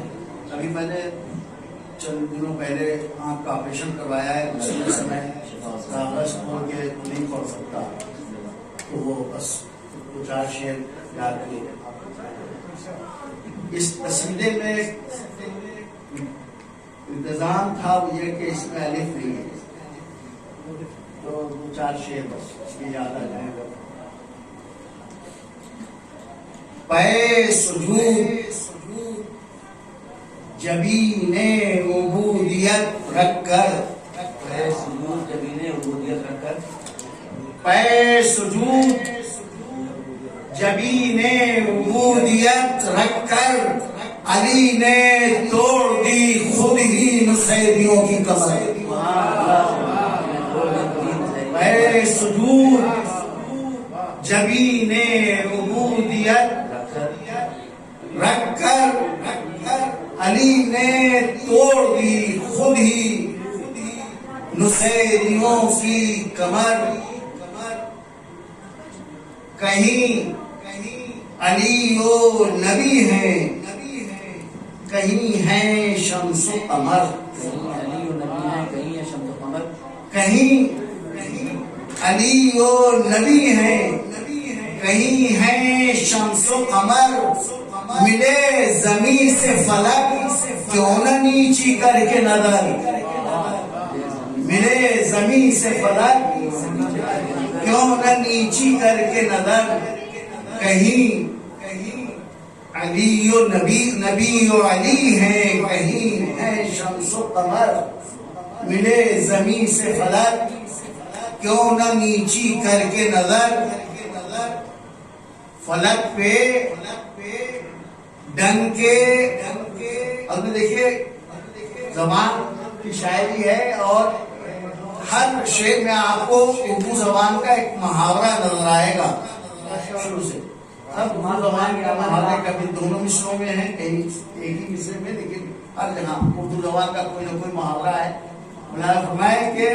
Speaker 11: ابھی میں نے چند دنوں پہلے آنکھ کا آپریشن کروایا ہے, اس میں کاغذ کھول کے نہیں پڑھ سکتا, تو وہ بس 2-4 شعر یاد کیے. اس قصیدے میں انتظام تھا وہ یہ کہ اس میں الف نہیں ہے, تو 2-4 شعر بس اس کی یاد آ جائے گا. پے سجود جبین عبودیت رکھ کر,
Speaker 1: پے سجود جبین عبودیت رکھ کر,
Speaker 11: پے سجود جبین عبودیت رکھ کر علی نے توڑ دی خود ہی نصیبیوں کی کمر. پے سجود جبین عبودیت رکھ کر علی نے توڑ دی خود ہی نصیریوں کی کمر. کہیں علی و نبی ہیں, کہیں ہیں شمس و قمر.
Speaker 1: علی و نبی ہیں, کہیں ہے شمس و قمر.
Speaker 11: کہیں علی و نبی ہیں, کہیں ہیں شمس و قمر. ملے زمین سے فلک کیوں نہ نیچی کر کے نظر. ملے زمین سے فلک کیوں نہ نیچی کر کے نظر. کہیں علی و نبی و علی ہیں, کہیں ہیں شمس و قمر. ملے زمین سے فلک کیوں نہ نیچی کر کے نظر. فلک پہ ڈنکے. اب دیکھیے زبان کی شاعری ہے, اور ہر شعر میں آپ کو اردو زبان کا ایک محاورہ نظر آئے گا شروع سے. اب اردو زبان کے محاورے کبھی دونوں مصروں میں ہیں, کہیں ایک ہی مصرے میں, لیکن ہر جگہ اردو زبان کا کوئی نہ کوئی محاورہ ہے. مولانا فرمائے کہ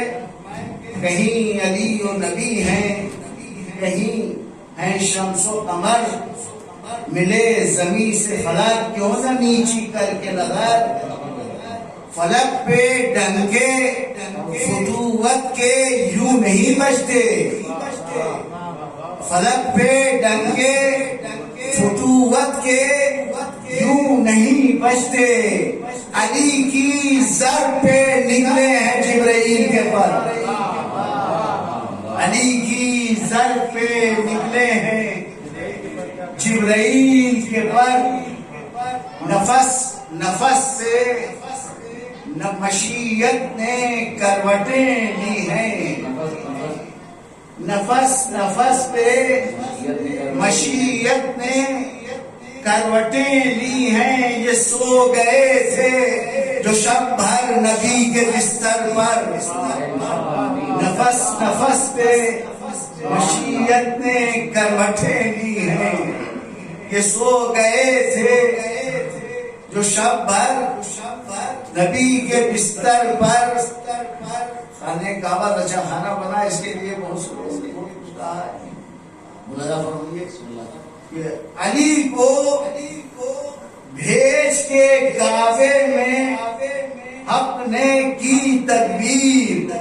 Speaker 11: کہیں علی و نبی ہیں, کہیں ہیں شمس و قمر. ملے زمین سے فلک کیوں نہ نیچی کر کے نظر. فلک پہ ڈنکے فتوت کے یوں نہیں بجتے. فلک پہ ڈنکے فتوت کے یوں نہیں بجتے. علی کی زر پہ نکلے ہیں جبرائیل کے پر. علی کی زر پہ نکلے ہیں جبرائیل کے پر. نفس سے مشیت نے کروٹیں لی ہیں. نفس پہ مشیت نے کروٹیں لی ہیں. یہ سو گئے تھے جو شب بھر نبی کے بستر پر. نفس پہ مشیت نے کروٹیں لی ہیں. یہ سو گئے تھے جو شب بھر نبی کے بستر پر. خانے کعبہ رچا خانہ بنا, اس کے لیے بہت سے کہا ہے. ملاحظہ فرمائیے کہ علی کو بھیج کے کعبے میں حق نے کی تدبیر.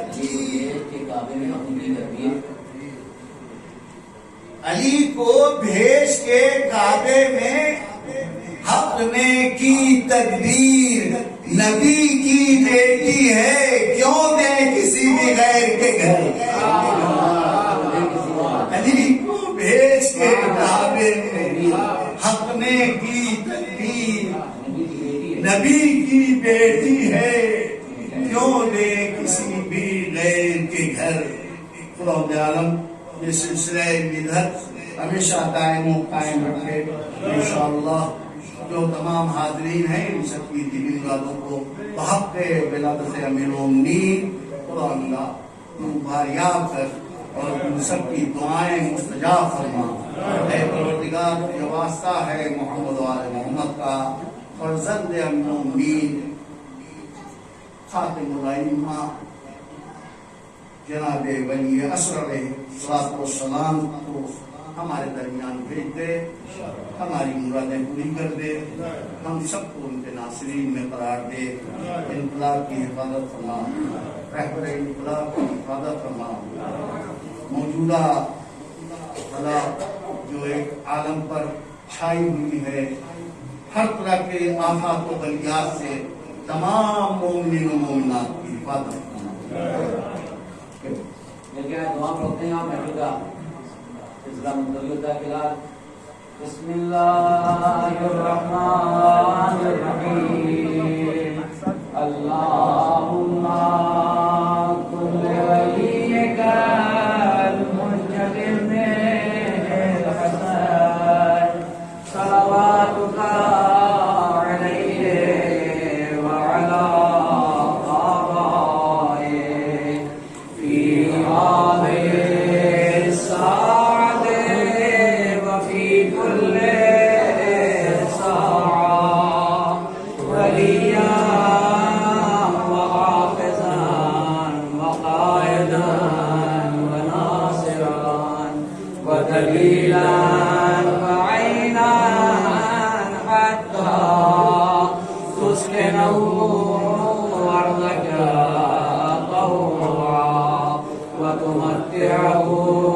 Speaker 11: علی کو بھیج کے کعبے میں حق نے کی تدبیر. نبی کی بیٹی ہے کیوں دے کسی بھی غیر کے گھر. علی کو بھیج کے کعبے میں حق نے کی تدبیر. نبی کی بیٹی ہے کیوں دے کسی بھی غیر کے گھر. خدا عالم
Speaker 8: یہ سلسلہ ملت ہمیشہ دائم و قائم رکھے انشاءاللہ. جو تمام حاضرین ہیں ان سب کی دلی والوں کو بحق ولادت امیر المومنین خدا اللہ باریاب کر اور ان سب کی دعائیں مستجاب فرما. اے پروردگار یہ واسطہ ہے محمد و آل محمد کا فرزند امیر المومنین خاتم الائمہ جناب ولی اسرار علیہ السلام کو ہمارے درمیان بھیج دے, ہماری مرادیں پوری کر دے, ہم سب کو ان کے ناصرین میں قرار دے. انقلاب کی حفاظت فرما, رہبر انقلاب کی حفاظت فرما. موجودہ بلا جو ایک عالم پر چھائی ہوئی ہے, ہر طرح کے آفات و بلیات سے تمام مومنین و مومنات کی حفاظت فرما.
Speaker 1: لیکن دعا پڑھتے ہیں آپ محفوظہ اسلام مدلیتا کے لئے. بسم اللہ الرحمن الرحیم. اللہم کل ولیک المنتظم الحسن صلواتک علیہ وعلا وتمتعه